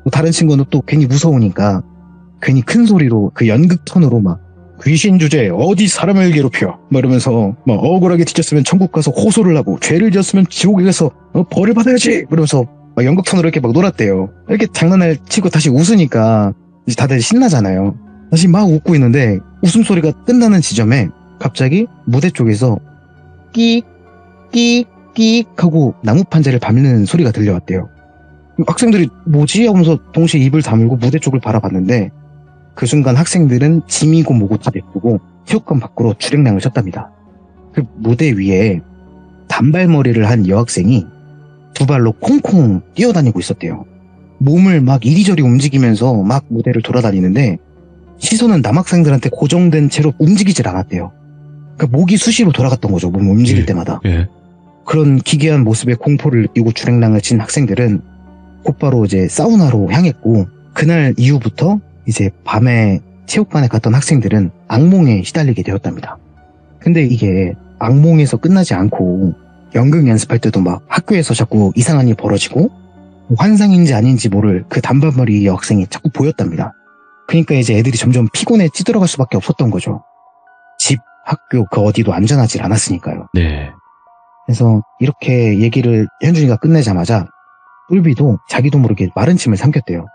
또 다른 친구는 또 괜히 무서우니까 괜히 큰 소리로 그 연극 톤으로 막 귀신 주제에 어디 사람을 괴롭혀 막 이러면서 막 억울하게 뒤졌으면 천국 가서 호소를 하고 죄를 지었으면 지옥에 가서 벌을 받아야지 이러면서 막 연극 톤으로 이렇게 막 놀았대요. 이렇게 장난을 치고 다시 웃으니까 이제 다들 신나잖아요. 다시 막 웃고 있는데 웃음소리가 끝나는 지점에 갑자기 무대 쪽에서 끼익 끼익 끼익 하고 나무 판자를 밟는 소리가 들려왔대요. 학생들이 뭐지? 하면서 동시에 입을 다물고 무대 쪽을 바라봤는데 그 순간 학생들은 짐이고 뭐고 다 내쁘고 체육관 밖으로 주랭랑을 쳤답니다. 그 무대 위에 단발머리를 한 여학생이 두 발로 콩콩 뛰어다니고 있었대요. 몸을 막 이리저리 움직이면서 막 무대를 돌아다니는데 시선은 남학생들한테 고정된 채로 움직이질 않았대요. 그러니까 목이 수시로 돌아갔던 거죠. 몸을 움직일 때마다. 예. 그런 기괴한 모습에 공포를 느끼고 주랭랑을 친 학생들은 곧바로 이제 사우나로 향했고 그날 이후부터 이제 밤에 체육관에 갔던 학생들은 악몽에 시달리게 되었답니다. 근데 이게 악몽에서 끝나지 않고 연극 연습할 때도 막 학교에서 자꾸 이상한 일이 벌어지고 환상인지 아닌지 모를 그 단발머리 여학생이 자꾸 보였답니다. 그러니까 이제 애들이 점점 피곤에 찌들어갈 수밖에 없었던 거죠. 집, 학교 그 어디도 안전하지 않았으니까요. 네. 그래서 이렇게 얘기를 현준이가 끝내자마자 똘비도 자기도 모르게 마른 침을 삼켰대요.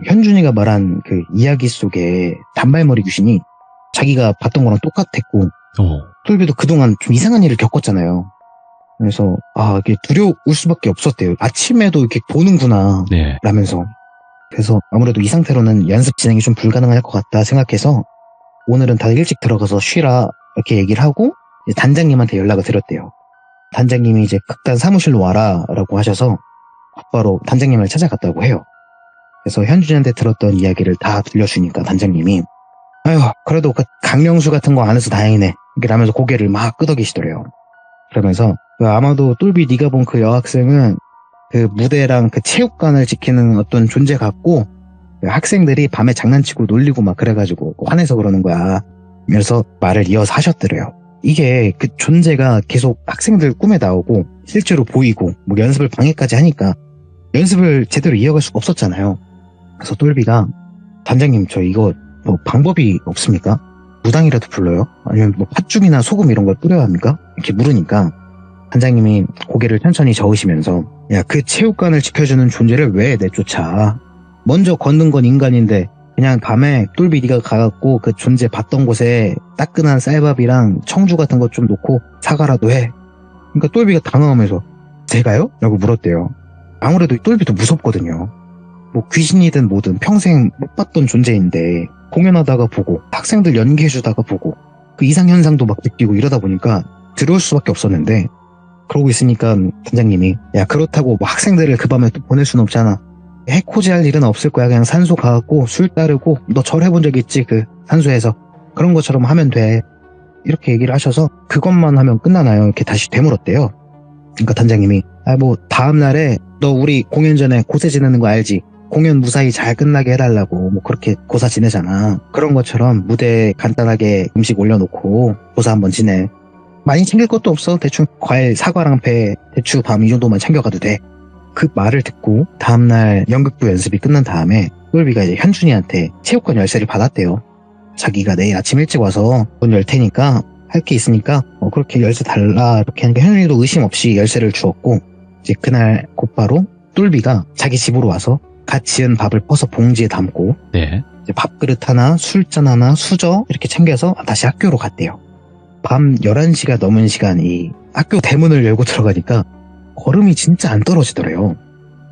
현준이가 말한 그 이야기 속에 단발머리 귀신이 자기가 봤던 거랑 똑같았고 똘비도 그동안 좀 이상한 일을 겪었잖아요. 그래서 아, 이게 두려울 수밖에 없었대요. 아침에도 이렇게 보는구나 네. 라면서. 그래서 아무래도 이 상태로는 연습 진행이 좀 불가능할 것 같다 생각해서 오늘은 다들 일찍 들어가서 쉬라 이렇게 얘기를 하고 단장님한테 연락을 드렸대요. 단장님이 이제 극단 사무실로 와라 라고 하셔서 곧바로 단장님을 찾아갔다고 해요. 그래서 현준이한테 들었던 이야기를 다 들려주니까 단장님이 아유, 그래도 그 강령수 같은 거 안 해서 다행이네 이렇게 하면서 고개를 막 끄덕이시더래요. 그러면서 아마도 똘비 네가 본 그 여학생은 그 무대랑 그 체육관을 지키는 어떤 존재 같고 학생들이 밤에 장난치고 놀리고 막 그래가지고 화내서 그러는 거야. 그래서 말을 이어서 하셨더래요. 이게 그 존재가 계속 학생들 꿈에 나오고 실제로 보이고 뭐 연습을 방해까지 하니까 연습을 제대로 이어갈 수가 없었잖아요. 그래서 똘비가 단장님 저 이거 뭐 방법이 없습니까? 무당이라도 불러요? 아니면 뭐 팥죽이나 소금 이런 걸 뿌려야 합니까? 이렇게 물으니까 단장님이 고개를 천천히 저으시면서 야, 그 체육관을 지켜주는 존재를 왜 내쫓아? 먼저 걷는 건 인간인데 그냥 밤에 똘비 네가 가갖고 그 존재 봤던 곳에 따끈한 쌀밥이랑 청주 같은 것 좀 놓고 사과라도 해. 그러니까 똘비가 당황하면서 제가요? 라고 물었대요. 아무래도 똘비도 무섭거든요. 뭐 귀신이든 뭐든 평생 못 봤던 존재인데 공연하다가 보고 학생들 연기해주다가 보고 그 이상현상도 막 느끼고 이러다 보니까 두려울 수밖에 없었는데 그러고 있으니까 단장님이 야 그렇다고 뭐 학생들을 그 밤에 또 보낼 순 없잖아. 해코지 할 일은 없을 거야. 그냥 산소 가갖고 술 따르고 너 절해본 적 있지 그 산소에서 그런 것처럼 하면 돼. 이렇게 얘기를 하셔서 그것만 하면 끝나나요? 이렇게 다시 되물었대요. 그러니까 단장님이 뭐 다음날에 너 우리 공연 전에 고세 지내는 거 알지? 공연 무사히 잘 끝나게 해달라고 뭐 그렇게 고사 지내잖아. 그런 것처럼 무대에 간단하게 음식 올려놓고 고사 한번 지내. 많이 챙길 것도 없어. 대충 과일 사과랑 배 대추 밤 이 정도만 챙겨가도 돼. 그 말을 듣고 다음날 연극부 연습이 끝난 다음에 똘비가 이제 현준이한테 체육관 열쇠를 받았대요. 자기가 내일 아침 일찍 와서 문 열 테니까 할 게 있으니까 그렇게 열쇠 달라 이렇게 하니까 현준이도 의심 없이 열쇠를 주었고 이제 그날 곧바로 똘비가 자기 집으로 와서 갓 지은 밥을 퍼서 봉지에 담고 네. 이제 밥그릇 하나, 술잔 하나, 수저 이렇게 챙겨서 다시 학교로 갔대요. 밤 11시가 넘은 시간이 학교 대문을 열고 들어가니까 걸음이 진짜 안 떨어지더래요.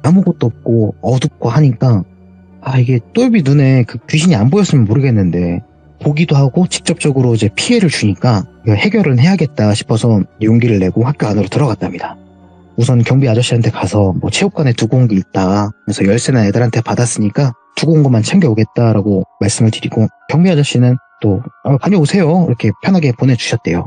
아무것도 없고 어둡고 하니까 이게 똘비 눈에 그 귀신이 안 보였으면 모르겠는데 보기도 하고 직접적으로 이제 피해를 주니까 해결은 해야겠다 싶어서 용기를 내고 학교 안으로 들어갔답니다. 우선 경비 아저씨한테 가서 뭐 체육관에 두고 온 게 있다. 그래서 열쇠나 애들한테 받았으니까 두고 온 것만 챙겨오겠다라고 말씀을 드리고 경비 아저씨는 또 다녀오세요 이렇게 편하게 보내주셨대요.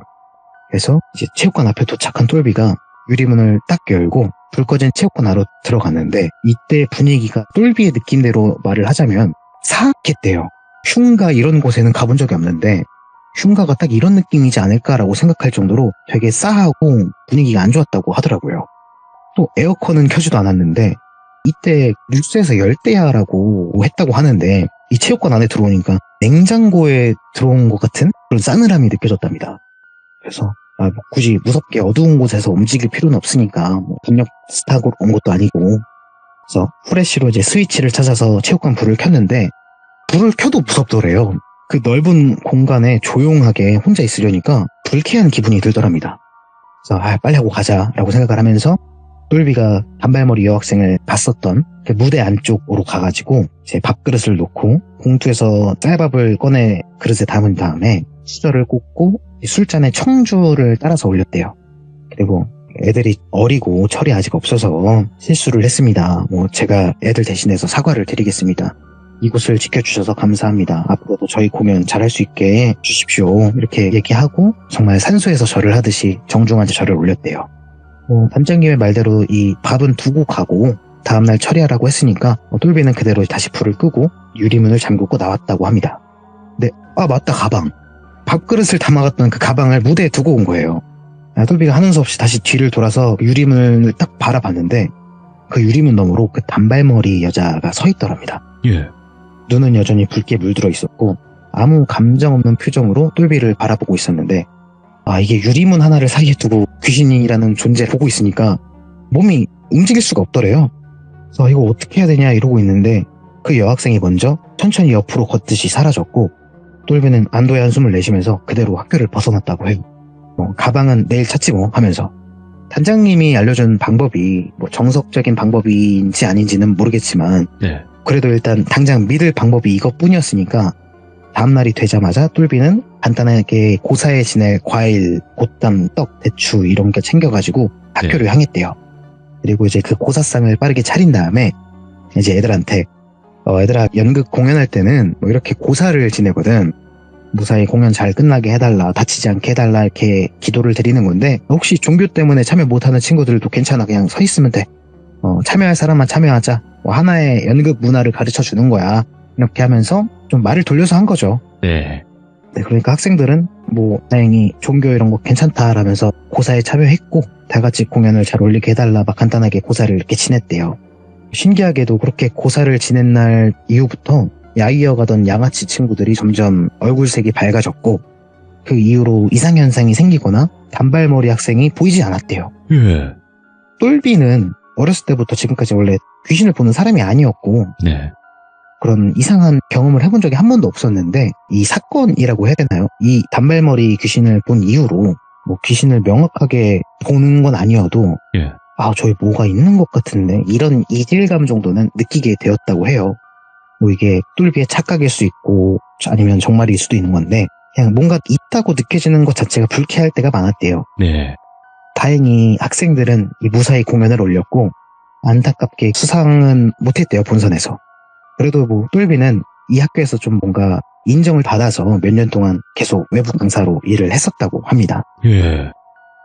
그래서 이제 체육관 앞에 도착한 똘비가 유리문을 딱 열고 불 꺼진 체육관 안으로 들어갔는데 이때 분위기가 똘비의 느낌대로 말을 하자면 사악했대요. 흉가 이런 곳에는 가본 적이 없는데 흉가가 딱 이런 느낌이지 않을까라고 생각할 정도로 되게 싸하고 분위기가 안 좋았다고 하더라고요. 또 에어컨은 켜지도 않았는데 이때 뉴스에서 열대야라고 했다고 하는데 이 체육관 안에 들어오니까 냉장고에 들어온 것 같은 그런 싸늘함이 느껴졌답니다. 그래서 뭐 굳이 무섭게 어두운 곳에서 움직일 필요는 없으니까 뭐 분력 스타고 온 것도 아니고 그래서 후레쉬로 이제 스위치를 찾아서 체육관 불을 켰는데 불을 켜도 무섭더래요. 그 넓은 공간에 조용하게 혼자 있으려니까 불쾌한 기분이 들더랍니다. 그래서 빨리 하고 가자라고 생각을 하면서 똘비가 단발머리 여학생을 봤었던 그 무대 안쪽으로 가가지고 이제 밥그릇을 놓고 봉투에서 쌀밥을 꺼내 그릇에 담은 다음에 수저를 꽂고 술잔에 청주를 따라서 올렸대요. 그리고 애들이 어리고 철이 아직 없어서 실수를 했습니다. 뭐 제가 애들 대신해서 사과를 드리겠습니다. 이곳을 지켜주셔서 감사합니다. 앞으로도 저희 공연 잘할 수 있게 해주십시오. 이렇게 얘기하고 정말 산소에서 절을 하듯이 정중하게 절을 올렸대요. 단장님의 말대로 이 밥은 두고 가고 다음날 처리하라고 했으니까 똘비는 그대로 다시 불을 끄고 유리문을 잠그고 나왔다고 합니다. 근데 맞다 가방. 밥그릇을 담아갔던 그 가방을 무대에 두고 온 거예요. 똘비가 하는 수 없이 다시 뒤를 돌아서 유리문을 딱 바라봤는데 그 유리문 너머로 그 단발머리 여자가 서 있더랍니다. 예. 눈은 여전히 붉게 물들어 있었고 아무 감정 없는 표정으로 똘비를 바라보고 있었는데 이게 유리문 하나를 사이에 두고 귀신이라는 존재를 보고 있으니까 몸이 움직일 수가 없더래요. 그래서 이거 어떻게 해야 되냐 이러고 있는데 그 여학생이 먼저 천천히 옆으로 걷듯이 사라졌고 똘비는 안도의 한숨을 내쉬면서 그대로 학교를 벗어났다고 해요. 가방은 내일 찾지 뭐 하면서 단장님이 알려준 방법이 뭐 정석적인 방법인지 아닌지는 모르겠지만 네. 그래도 일단 당장 믿을 방법이 이것뿐이었으니까 다음날이 되자마자 똘비는 간단하게 고사에 지낼 과일, 곶감, 떡, 대추 이런 거 챙겨가지고 학교를 향했대요. 그리고 이제 그 고사상을 빠르게 차린 다음에 이제 애들한테 얘들아 연극 공연할 때는 뭐 이렇게 고사를 지내거든. 무사히 공연 잘 끝나게 해달라, 다치지 않게 해달라 이렇게 기도를 드리는 건데 혹시 종교 때문에 참여 못하는 친구들도 괜찮아. 그냥 서 있으면 돼. 참여할 사람만 참여하자. 하나의 연극 문화를 가르쳐 주는 거야. 이렇게 하면서 좀 말을 돌려서 한 거죠. 네. 네, 그러니까 학생들은 뭐 다행히 종교 이런 거 괜찮다라면서 고사에 참여했고 다 같이 공연을 잘 올리게 해달라 막 간단하게 고사를 이렇게 지냈대요. 신기하게도 그렇게 고사를 지낸 날 이후부터 야이어 가던 양아치 친구들이 점점 얼굴색이 밝아졌고 그 이후로 이상현상이 생기거나 단발머리 학생이 보이지 않았대요. 예. 똘비는 어렸을 때부터 지금까지 원래 귀신을 보는 사람이 아니었고 네. 그런 이상한 경험을 해본 적이 한 번도 없었는데 이 사건이라고 해야 되나요? 이 단발머리 귀신을 본 이후로 뭐 귀신을 명확하게 보는 건 아니어도 예. 저기 뭐가 있는 것 같은데 이런 이질감 정도는 느끼게 되었다고 해요. 뭐 이게 똘비의 착각일 수 있고 아니면 정말일 수도 있는 건데 그냥 뭔가 있다고 느껴지는 것 자체가 불쾌할 때가 많았대요. 네. 다행히 학생들은 이 무사히 공연을 올렸고 안타깝게 수상은 못했대요, 본선에서. 그래도 뭐 똘비는 이 학교에서 좀 뭔가 인정을 받아서 몇 년 동안 계속 외부 강사로 일을 했었다고 합니다. 예.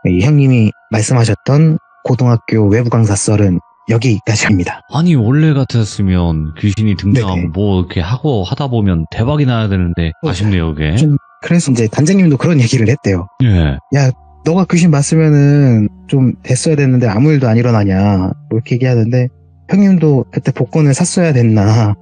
이 형님이 말씀하셨던 고등학교 외부 강사 썰은 여기까지 합니다. 아니, 원래 같았으면 귀신이 등장하고 네네. 뭐 이렇게 하고 하다 보면 대박이 나야 되는데 아쉽네요, 이게. 그래서 이제 단장님도 그런 얘기를 했대요. 예. 야, 너가 귀신 봤으면은 좀 됐어야 됐는데 아무 일도 안 일어나냐. 뭐 이렇게 얘기하는데 형님도 그때 복권을 샀어야 됐나.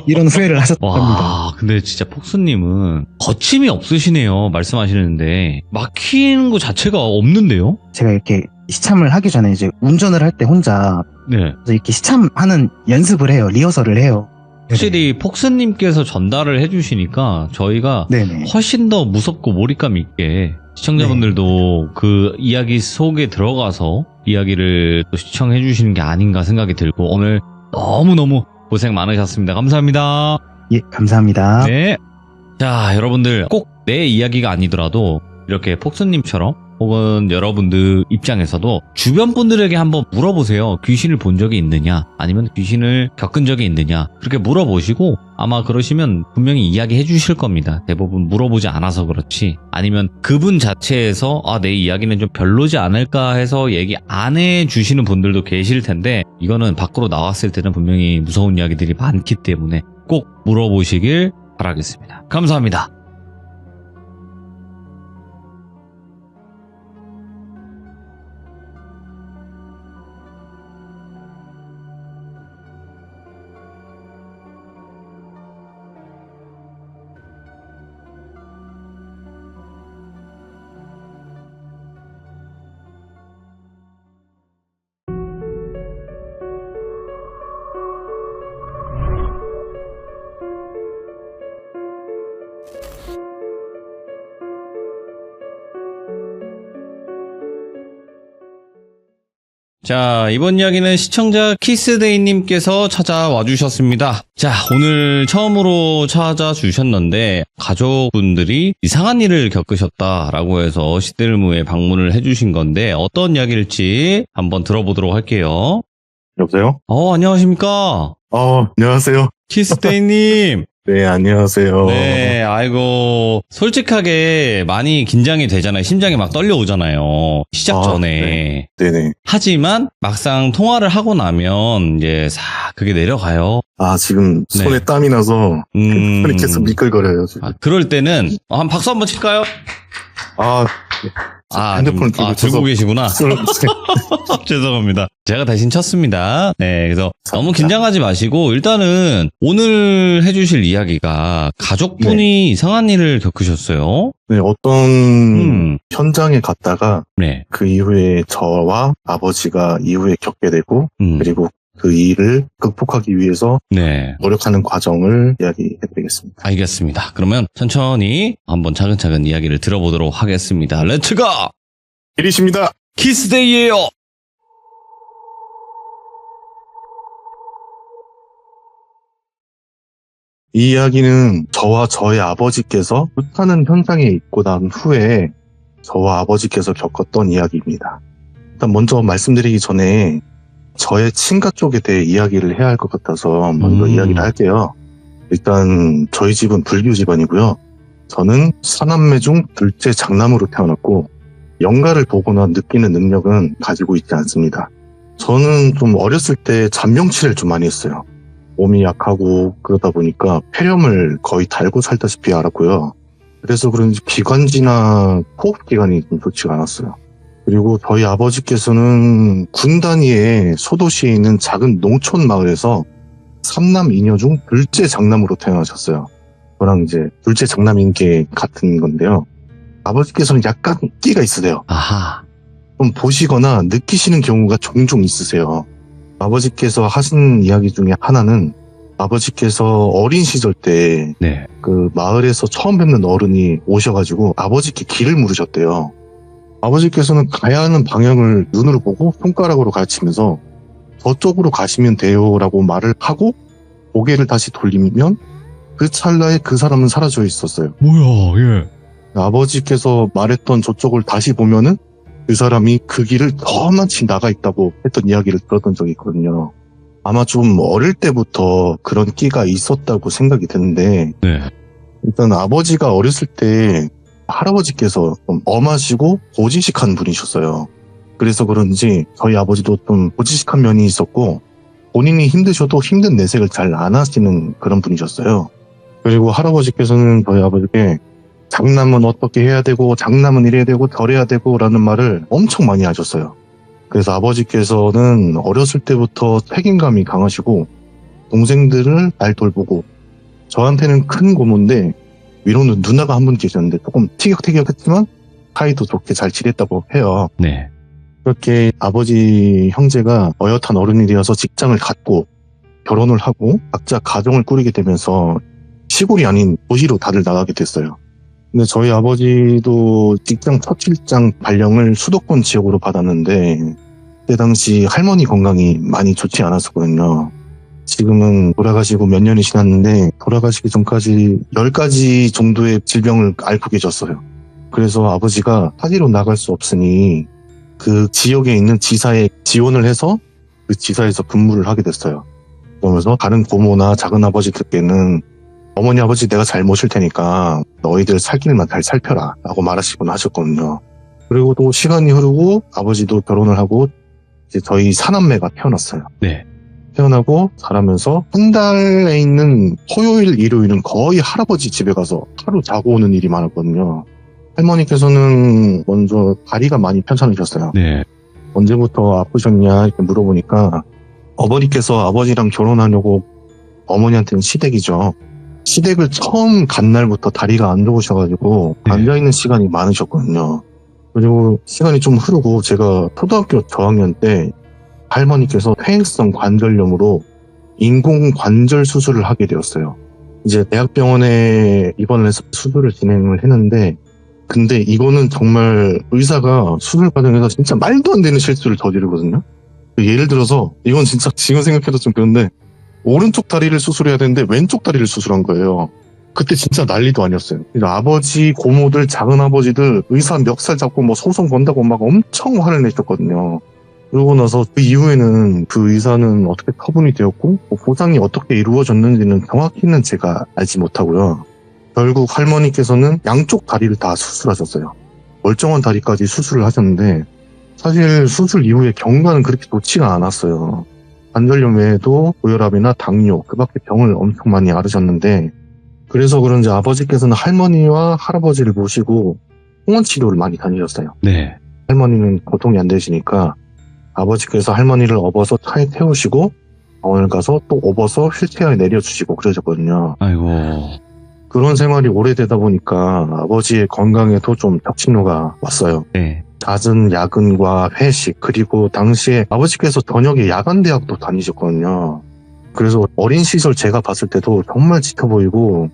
이런 후회를 하셨답니다. 와, 근데 진짜 폭스님은 거침이 없으시네요. 말씀하시는데 막히는 거 자체가 없는데요? 제가 이렇게 시참을 하기 전에 이제 운전을 할 때 혼자 네. 이렇게 시참하는 연습을 해요. 리허설을 해요. 확실히 폭스님께서 전달을 해주시니까 저희가 네네. 훨씬 더 무섭고 몰입감 있게 시청자분들도 그 이야기 속에 들어가서 이야기를 또 시청해 주시는 게 아닌가 생각이 들고 오늘 너무너무 고생 많으셨습니다. 감사합니다. 예, 감사합니다. 네. 자, 여러분들 꼭 내 이야기가 아니더라도 이렇게 폭스님처럼 혹은 여러분들 입장에서도 주변 분들에게 한번 물어보세요. 귀신을 본 적이 있느냐? 아니면 귀신을 겪은 적이 있느냐? 그렇게 물어보시고 아마 그러시면 분명히 이야기해 주실 겁니다. 대부분 물어보지 않아서 그렇지. 아니면 그분 자체에서 내 이야기는 좀 별로지 않을까 해서 얘기 안 해 주시는 분들도 계실 텐데 이거는 밖으로 나왔을 때는 분명히 무서운 이야기들이 많기 때문에 꼭 물어보시길 바라겠습니다. 감사합니다. 자, 이번 이야기는 시청자 키스데이님께서 찾아와 주셨습니다. 자, 오늘 처음으로 찾아주셨는데 가족분들이 이상한 일을 겪으셨다라고 해서 시들무에 방문을 해주신 건데 어떤 이야기일지 한번 들어보도록 할게요. 여보세요? 안녕하십니까? 안녕하세요. 키스데이님. 네, 안녕하세요. 네, 아이고, 솔직하게 많이 긴장이 되잖아요. 심장이 막 떨려오잖아요. 시작 전에. 네네. 하지만 막상 통화를 하고 나면 이제 싹 그게 내려가요. 지금 손에 네. 땀이 나서 손이 계속 미끌거려요, 지금. 그럴 때는 한 박수 한번 칠까요? 핸드폰 들고 계시구나. 죄송합니다. 제가 대신 쳤습니다. 네, 그래서 너무 긴장하지 마시고 일단은 오늘 해주실 이야기가 가족분이 이상한 일을 겪으셨어요. 네, 어떤 현장에 갔다가 네. 그 이후에 저와 아버지가 이후에 겪게 되고 그리고 그 일을 극복하기 위해서 네. 노력하는 과정을 이야기해드리겠습니다. 알겠습니다. 그러면 천천히 한번 차근차근 이야기를 들어보도록 하겠습니다. 렛츠고! 일이십니다. 키스데이예요. 이 이야기는 저와 저의 아버지께서 불타는 현장에 있고 난 후에 저와 아버지께서 겪었던 이야기입니다. 일단 먼저 말씀드리기 전에 저의 친가 쪽에 대해 이야기를 해야 할 것 같아서 먼저 이야기를 할게요. 일단 저희 집은 불교 집안이고요. 저는 사남매 중 둘째 장남으로 태어났고 영가를 보거나 느끼는 능력은 가지고 있지 않습니다. 저는 좀 어렸을 때 잔명치레를 좀 많이 했어요. 몸이 약하고 그러다 보니까 폐렴을 거의 달고 살다시피 앓았고요. 그래서 그런지 기관지나 호흡기관이 좀 좋지가 않았어요. 그리고 저희 아버지께서는 군 단위의 소도시에 있는 작은 농촌 마을에서 3남 2녀 중 둘째 장남으로 태어나셨어요. 저랑 이제 둘째 장남인 게 같은 건데요. 아버지께서는 약간 끼가 있으세요. 아하. 좀 보시거나 느끼시는 경우가 종종 있으세요. 아버지께서 하신 이야기 중에 하나는 아버지께서 어린 시절 때 네. 그 마을에서 처음 뵙는 어른이 오셔가지고 아버지께 길을 물으셨대요. 아버지께서는 가야 하는 방향을 눈으로 보고 손가락으로 가르치면서 저쪽으로 가시면 돼요라고 말을 하고 고개를 다시 돌리면 그 찰나에 그 사람은 사라져 있었어요. 뭐야, 예. 아버지께서 말했던 저쪽을 다시 보면은 그 사람이 그 길을 저만치 나가 있다고 했던 이야기를 들었던 적이 있거든요. 아마 좀 어릴 때부터 그런 끼가 있었다고 생각이 드는데 네. 일단 아버지가 어렸을 때 할아버지께서 좀 엄하시고 고지식한 분이셨어요. 그래서 그런지 저희 아버지도 좀 고지식한 면이 있었고 본인이 힘드셔도 힘든 내색을 잘 안 하시는 그런 분이셨어요. 그리고 할아버지께서는 저희 아버지께 장남은 어떻게 해야 되고 장남은 이래야 되고 저래야 되고 라는 말을 엄청 많이 하셨어요. 그래서 아버지께서는 어렸을 때부터 책임감이 강하시고 동생들을 잘 돌보고 저한테는 큰 고모인데 위로는 누나가 한 분 계셨는데 조금 티격태격했지만 사이도 좋게 잘 지냈다고 해요. 네. 그렇게 아버지 형제가 어엿한 어른이 되어서 직장을 갖고 결혼을 하고 각자 가정을 꾸리게 되면서 시골이 아닌 도시로 다들 나가게 됐어요. 근데 저희 아버지도 직장 첫 출장 발령을 수도권 지역으로 받았는데 그때 당시 할머니 건강이 많이 좋지 않았었거든요. 지금은 돌아가시고 몇 년이 지났는데 돌아가시기 전까지 10가지 정도의 질병을 앓고 계셨어요. 그래서 아버지가 타지로 나갈 수 없으니 그 지역에 있는 지사에 지원을 해서 그 지사에서 근무를 하게 됐어요. 그러면서 다른 고모나 작은 아버지들께는 어머니 아버지 내가 잘 모실 테니까 너희들 살 길만 잘 살펴라 라고 말하시곤 하셨거든요. 그리고 또 시간이 흐르고 아버지도 결혼을 하고 이제 저희 사남매가 태어났어요. 네. 태어나고 자라면서 한 달에 있는 토요일, 일요일은 거의 할아버지 집에 가서 하루 자고 오는 일이 많았거든요. 할머니께서는 먼저 다리가 많이 편찮으셨어요. 네. 언제부터 아프셨냐 이렇게 물어보니까 어머니께서 아버지랑 결혼하려고 어머니한테는 시댁이죠. 시댁을 처음 간 날부터 다리가 안 좋으셔가지고 네. 앉아있는 시간이 많으셨거든요. 그리고 시간이 좀 흐르고 제가 초등학교 저학년 때 할머니께서 퇴행성 관절염으로 인공 관절 수술을 하게 되었어요. 이제 대학병원에 입원을 해서 수술을 진행을 했는데 근데 이거는 정말 의사가 수술 과정에서 진짜 말도 안 되는 실수를 저지르거든요. 예를 들어서 이건 진짜 지금 생각해도 좀 그런데 오른쪽 다리를 수술해야 되는데 왼쪽 다리를 수술한 거예요. 그때 진짜 난리도 아니었어요. 아버지, 고모들, 작은아버지들 의사 멱살 잡고 뭐 소송 건다고 막 엄청 화를 내셨거든요. 그러고 나서 그 이후에는 그 의사는 어떻게 처분이 되었고 보상이 어떻게 이루어졌는지는 정확히는 제가 알지 못하고요. 결국 할머니께서는 양쪽 다리를 다 수술하셨어요. 멀쩡한 다리까지 수술을 하셨는데 사실 수술 이후에 경과는 그렇게 좋지가 않았어요. 관절염 외에도 고혈압이나 당뇨 그 밖에 병을 엄청 많이 앓으셨는데 그래서 그런지 아버지께서는 할머니와 할아버지를 모시고 통원 치료를 많이 다니셨어요. 네. 할머니는 고통이 안 되시니까 아버지께서 할머니를 업어서 차에 태우시고 병원을 가서 또 업어서 휠체어에 내려주시고 그러셨거든요. 아이고. 그런 생활이 오래되다 보니까 아버지의 건강에도 좀 격신호가 왔어요. 네. 잦은 야근과 회식 그리고 당시에 아버지께서 저녁에 야간대학도 다니셨거든요. 그래서 어린 시절 제가 봤을 때도 정말 지쳐 보이고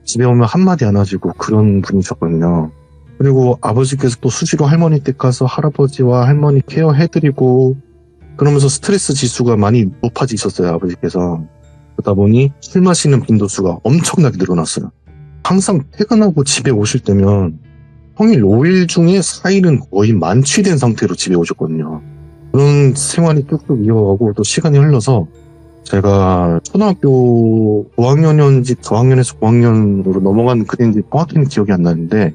집에 오면 한마디 안 하시고 그런 분이셨거든요. 그리고 아버지께서 또 수시로 할머니 댁 가서 할아버지와 할머니 케어해드리고 그러면서 스트레스 지수가 많이 높아지셨어요. 아버지께서. 그러다 보니 술 마시는 빈도수가 엄청나게 늘어났어요. 항상 퇴근하고 집에 오실 때면 평일 5일 중에 4일은 거의 만취된 상태로 집에 오셨거든요. 그런 생활이 쭉쭉 이어가고 또 시간이 흘러서 제가 초등학교 5학년인지 저학년에서 5학년으로 넘어간 그때인지 정확히는 기억이 안 나는데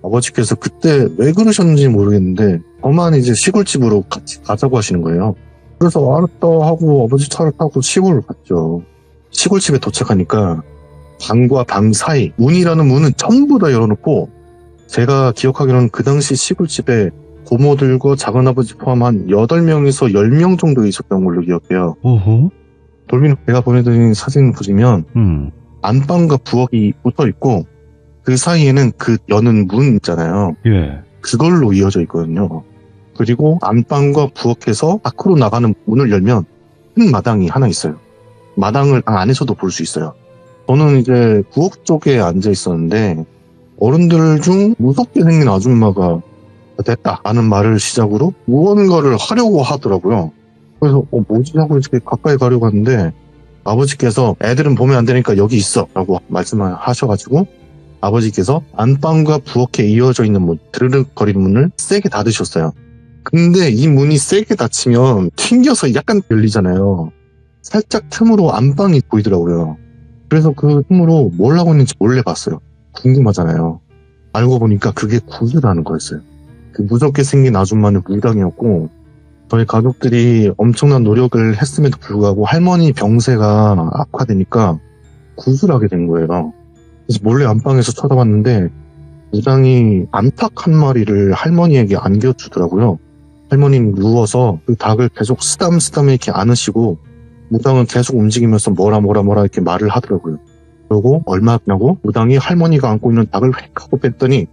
아버지께서 그때 왜 그러셨는지 모르겠는데 저만 이제 시골집으로 같이 가자고 하시는 거예요. 그래서 알았다 하고 아버지 차를 타고 시골을 갔죠. 시골집에 도착하니까 방과 방 사이, 문이라는 문은 전부 다 열어놓고, 제가 기억하기로는 그 당시 시골집에 고모들과 작은아버지 포함한 8명에서 10명 정도 있었던 걸로 기억해요. 오호. 돌미는 제가 보내드린 사진 보시면 안방과 부엌이 붙어 있고 그 사이에는 그 여는 문 있잖아요. 예. 그걸로 이어져 있거든요. 그리고 안방과 부엌에서 밖으로 나가는 문을 열면 큰 마당이 하나 있어요. 마당을 방 안에서도 볼 수 있어요. 저는 이제 부엌 쪽에 앉아 있었는데 어른들 중 무섭게 생긴 아줌마가 됐다라는 말을 시작으로 무언가를 하려고 하더라고요. 그래서 뭐지 하고 이렇게 가까이 가려고 하는데 아버지께서 애들은 보면 안 되니까 여기 있어 라고 말씀을 하셔가지고 아버지께서 안방과 부엌에 이어져 있는 문, 드르륵거리는 문을 세게 닫으셨어요. 근데 이 문이 세게 닫히면 튕겨서 약간 열리잖아요. 살짝 틈으로 안방이 보이더라고요. 그래서 그 틈으로 뭘 하고 있는지 몰래 봤어요. 궁금하잖아요. 알고 보니까 그게 구두라는 거였어요. 그 무섭게 생긴 아줌마는 무당이었고 저희 가족들이 엄청난 노력을 했음에도 불구하고 할머니 병세가 악화되니까 구술하게 된 거예요. 그래서 몰래 안방에서 쳐다봤는데 무당이 암탉 한 마리를 할머니에게 안겨주더라고요. 할머니는 누워서 그 닭을 계속 쓰담쓰담 이렇게 안으시고 무당은 계속 움직이면서 뭐라 이렇게 말을 하더라고요. 그리고 얼마 지나고 무당이 할머니가 안고 있는 닭을 획 하고 뺐더니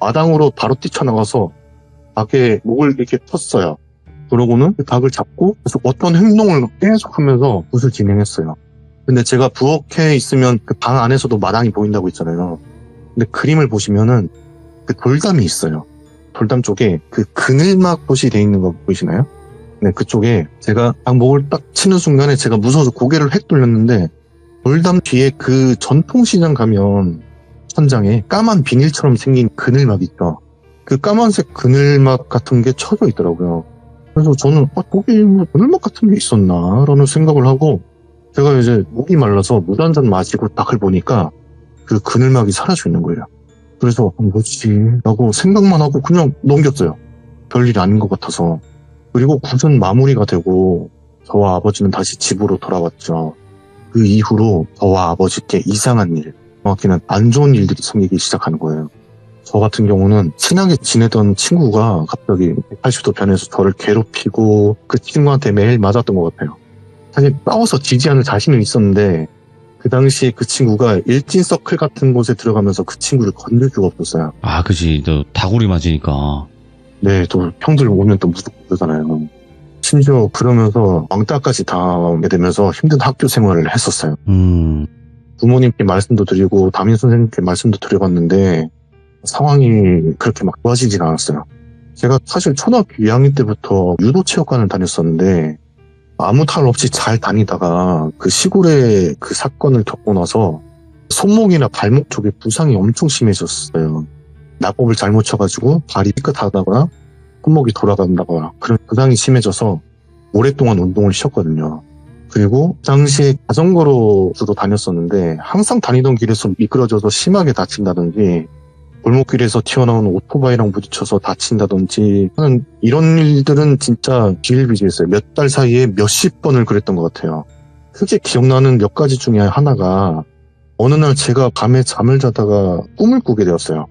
마당으로 바로 뛰쳐나가서 닭의 목을 이렇게 쳤어요. 그러고는 그 닭을 잡고 계속 어떤 행동을 계속 하면서 굿을 진행했어요. 근데 제가 부엌에 있으면 그 방 안에서도 마당이 보인다고 했잖아요. 근데 그림을 보시면은 그 돌담이 있어요. 돌담 쪽에 그 그늘막 봇이 돼 있는 거 보이시나요? 네, 그쪽에 제가 닭 목을 딱 치는 순간에 제가 무서워서 고개를 획 돌렸는데 돌담 뒤에 그 전통시장 가면 천장에 까만 비닐처럼 생긴 그늘막 있죠. 그 까만색 그늘막 같은 게 쳐져 있더라고요. 그래서 저는 거기 뭐 그늘막 같은 게 있었나 라는 생각을 하고 제가 이제 목이 말라서 물 한 잔 마시고 닭을 보니까 그 그늘막이 사라져 있는 거예요. 그래서 뭐지? 라고 생각만 하고 그냥 넘겼어요. 별일이 아닌 것 같아서. 그리고 굿은 마무리가 되고 저와 아버지는 다시 집으로 돌아왔죠. 그 이후로 저와 아버지께 이상한 일, 정확히는 안 좋은 일들이 생기기 시작하는 거예요. 저 같은 경우는 친하게 지내던 친구가 갑자기 180도 변해서 저를 괴롭히고 그 친구한테 매일 맞았던 것 같아요. 사실 싸워서 지지 않을 자신은 있었는데 그 당시에 그 친구가 일진서클 같은 곳에 들어가면서 그 친구를 건들 수가 없었어요. 아, 그지. 너 다구리 맞으니까. 네, 또 형들 오면 또 무섭고 그러잖아요. 심지어 그러면서 왕따까지 당하게 되면서 힘든 학교 생활을 했었어요. 부모님께 말씀도 드리고 담임 선생님께 말씀도 드려봤는데 상황이 그렇게 막 좋아지진 않았어요. 제가 사실 초등학교 2학년 때부터 유도체육관을 다녔었는데 아무 탈 없이 잘 다니다가 그 시골에 그 사건을 겪고 나서 손목이나 발목 쪽에 부상이 엄청 심해졌어요. 낙법을 잘못 쳐가지고 발이 삐끗하다거나 손목이 돌아간다거나 그런 부상이 심해져서 오랫동안 운동을 쉬었거든요. 그리고 그 당시에 자전거로 주로 다녔었는데 항상 다니던 길에서 미끄러져서 심하게 다친다든지 골목길에서 튀어나오는 오토바이랑 부딪혀서 다친다든지 하는 이런 일들은 진짜 비일비재했어요. 몇 달 사이에 몇십 번을 그랬던 것 같아요. 크게 기억나는 몇 가지 중에 하나가 어느 날 제가 밤에 잠을 자다가 꿈을 꾸게 되었어요.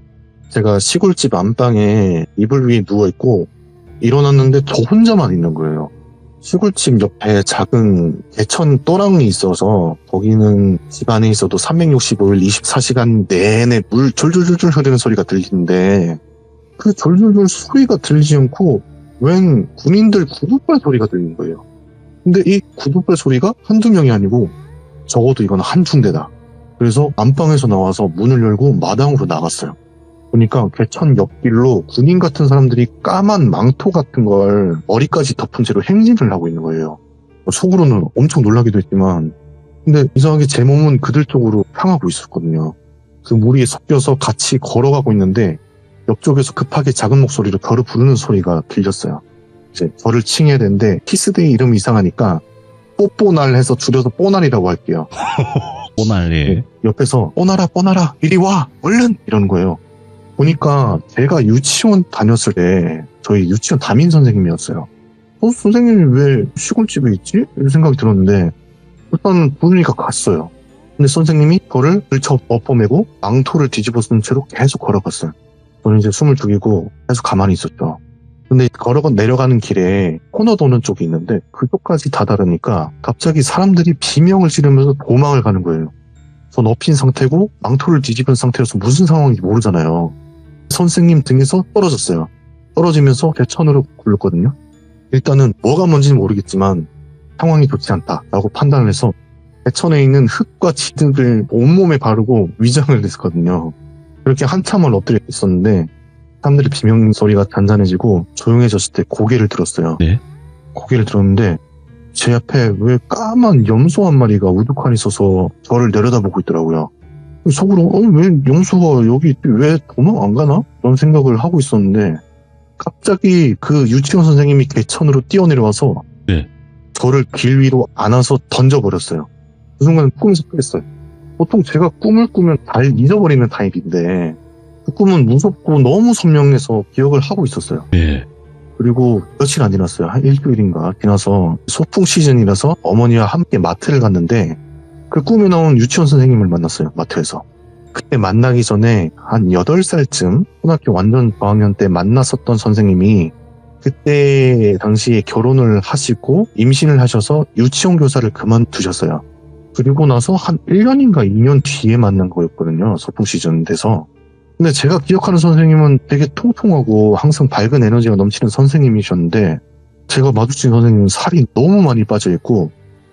제가 시골집 안방에 이불 위에 누워있고 일어났는데 저 혼자만 있는 거예요. 시골집 옆에 작은 개천 또랑이 있어서 거기는 집 안에 있어도 365일 24시간 내내 물 졸졸졸 흐르는 소리가 들리는데 그 졸졸졸 소리가 들리지 않고 웬 군인들 구두발 소리가 들리는 거예요. 근데 이 구두발 소리가 한두 명이 아니고 적어도 이건 한 중대다. 그래서 안방에서 나와서 문을 열고 마당으로 나갔어요. 보니까 개천 옆길로 군인 같은 사람들이 까만 망토 같은 걸 머리까지 덮은 채로 행진을 하고 있는 거예요. 속으로는 엄청 놀라기도 했지만 근데 이상하게 제 몸은 그들 쪽으로 향하고 있었거든요. 그 무리에 섞여서 같이 걸어가고 있는데 옆쪽에서 급하게 작은 목소리로 저를 부르는 소리가 들렸어요. 이제 저를 칭해야 되는데 키스데이 이름이 이상하니까 뽀뽀날 해서 줄여서 뽀날이라고 할게요. 뽀날이. 옆에서 뽀나라 이리 와 얼른 이러는 거예요. 보니까 제가 유치원 다녔을 때 저희 유치원 담임 선생님이었어요. 선생님이 왜 시골집에 있지? 이런 생각이 들었는데 일단 분위기가 갔어요. 근데 선생님이 저를 들쳐 엎어매고 망토를 뒤집어 쓴 채로 계속 걸어갔어요. 저는 이제 숨을 죽이고 계속 가만히 있었죠. 근데 내려가는 길에 코너 도는 쪽이 있는데 그쪽까지 다다르니까 갑자기 사람들이 비명을 지르면서 도망을 가는 거예요. 전 엎인 상태고 망토를 뒤집은 상태여서 무슨 상황인지 모르잖아요. 선생님 등에서 떨어졌어요. 떨어지면서 대천으로 굴렀거든요. 일단은 뭐가 뭔지는 모르겠지만 상황이 좋지 않다라고 판단을 해서 대천에 있는 흙과 지득을 온몸에 바르고 위장을 했거든요. 그렇게 한참을 엎드려 있었는데 사람들의 비명 소리가 잔잔해지고 조용해졌을 때 고개를 들었어요. 네. 고개를 들었는데 제 앞에 왜 까만 염소 한 마리가 우두커니 서서 저를 내려다보고 있더라고요. 속으로 왜 염소가 여기 있지? 왜 도망 안 가나? 그런 생각을 하고 있었는데 갑자기 그 유치원 선생님이 개천으로 뛰어내려와서 네. 저를 길 위로 안아서 던져버렸어요. 그 순간 꿈에서 깼어요. 보통 제가 꿈을 꾸면 잘 잊어버리는 타입인데 그 꿈은 무섭고 너무 선명해서 기억을 하고 있었어요. 네. 그리고 며칠 안 지났어요. 한 일주일인가 지나서 소풍 시즌이라서 어머니와 함께 마트를 갔는데 그 꿈에 나온 유치원 선생님을 만났어요. 마트에서. 그때 만나기 전에 한 8살쯤 초등학교 완전 저학년 때 만났었던 선생님이 그때 당시에 결혼을 하시고 임신을 하셔서 유치원 교사를 그만두셨어요. 그리고 나서 한 1년인가 2년 뒤에 만난 거였거든요. 소풍 시즌 돼서. 근데 제가 기억하는 선생님은 되게 통통하고 항상 밝은 에너지가 넘치는 선생님이셨는데 제가 마주친 선생님은 살이 너무 많이 빠져있고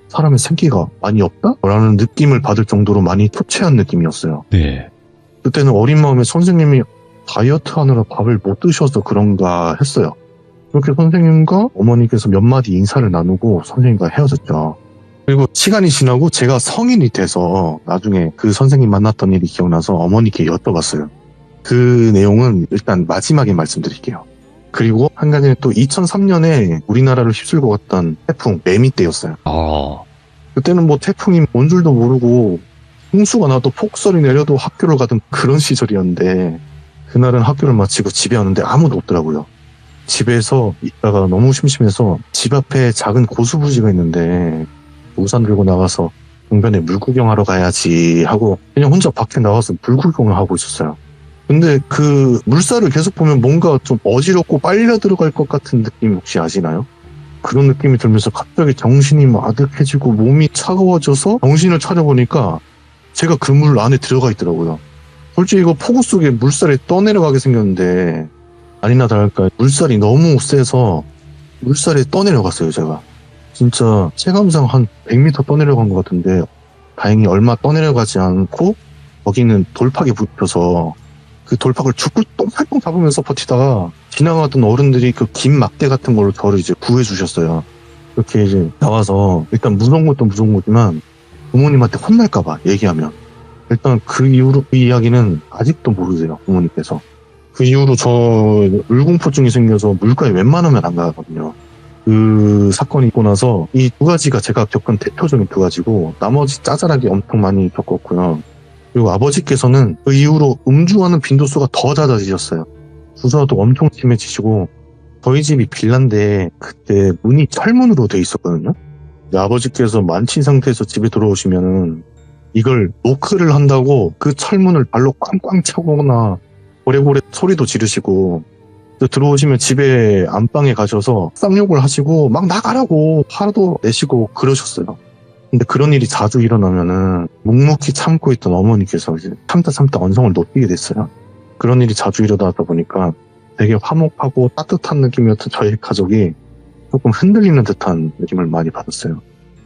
사람의 생기가 많이 없다? 라는 느낌을 받을 정도로 많이 초췌한 느낌이었어요. 네. 그때는 어린 마음에 선생님이 다이어트 하느라 밥을 못 드셔서 그런가 했어요. 그렇게 선생님과 어머니께서 몇 마디 인사를 나누고 선생님과 헤어졌죠. 그리고 시간이 지나고 제가 성인이 돼서 나중에 그 선생님 만났던 일이 기억나서 어머니께 여쭤봤어요. 그 내용은 일단 마지막에 말씀드릴게요. 그리고 한 가지는 또 2003년에 우리나라를 휩쓸고 갔던 태풍 매미 때였어요. 그때는 뭐 태풍이 뭔 줄도 모르고 홍수가 나도 폭설이 내려도 학교를 가던 그런 시절이었는데 그날은 학교를 마치고 집에 왔는데 아무도 없더라고요. 집에서 있다가 너무 심심해서 집 앞에 작은 고수부지가 있는데 우산 들고 나가서 동변에 물 구경하러 가야지 하고 그냥 혼자 밖에 나와서 물 구경을 하고 있었어요. 근데 그 물살을 계속 보면 뭔가 좀 어지럽고 빨려 들어갈 것 같은 느낌 혹시 아시나요? 그런 느낌이 들면서 갑자기 정신이 아득해지고 몸이 차가워져서 정신을 차려보니까 제가 그 물 안에 들어가 있더라고요. 솔직히 이거 폭우 속에 물살이 떠내려가게 생겼는데 아니나 다를까 물살이 너무 세서 물살에 떠내려갔어요. 제가 진짜 체감상 한 100m 떠내려간 것 같은데 다행히 얼마 떠내려가지 않고 거기는 돌팍이 붙여서 그 돌팍을 죽을 똥팔똥 잡으면서 버티다가 지나가던 어른들이 그 긴 막대 같은 걸로 저를 이제 구해주셨어요. 이렇게 이제 나와서 일단 무서운 것도 무서운 거지만 부모님한테 혼날까봐 얘기하면 일단 그 이후로 그 이야기는 아직도 모르세요. 부모님께서. 그 이후로 저 물공포증이 생겨서 물가에 웬만하면 안 가거든요. 그 사건이 있고 나서 이 두 가지가 제가 겪은 대표적인 두 가지고 나머지 짜잘하게 엄청 많이 겪었고요. 그리고 아버지께서는 그 이후로 음주하는 빈도수가 더 잦아지셨어요. 주사도 엄청 심해지시고 저희 집이 빌라인데 그때 문이 철문으로 돼 있었거든요. 근데 아버지께서 만취 상태에서 집에 들어오시면은 이걸 노크를 한다고 그 철문을 발로 꽝꽝 차거나 고래고래 소리도 지르시고 들어오시면 집에 안방에 가셔서 쌍욕을 하시고 막 나가라고 화도 내시고 그러셨어요. 근데 그런 일이 자주 일어나면은 묵묵히 참고 있던 어머니께서 이제 참다 언성을 높이게 됐어요. 그런 일이 자주 일어나다 보니까 되게 화목하고 따뜻한 느낌이었던 저희 가족이 조금 흔들리는 듯한 느낌을 많이 받았어요.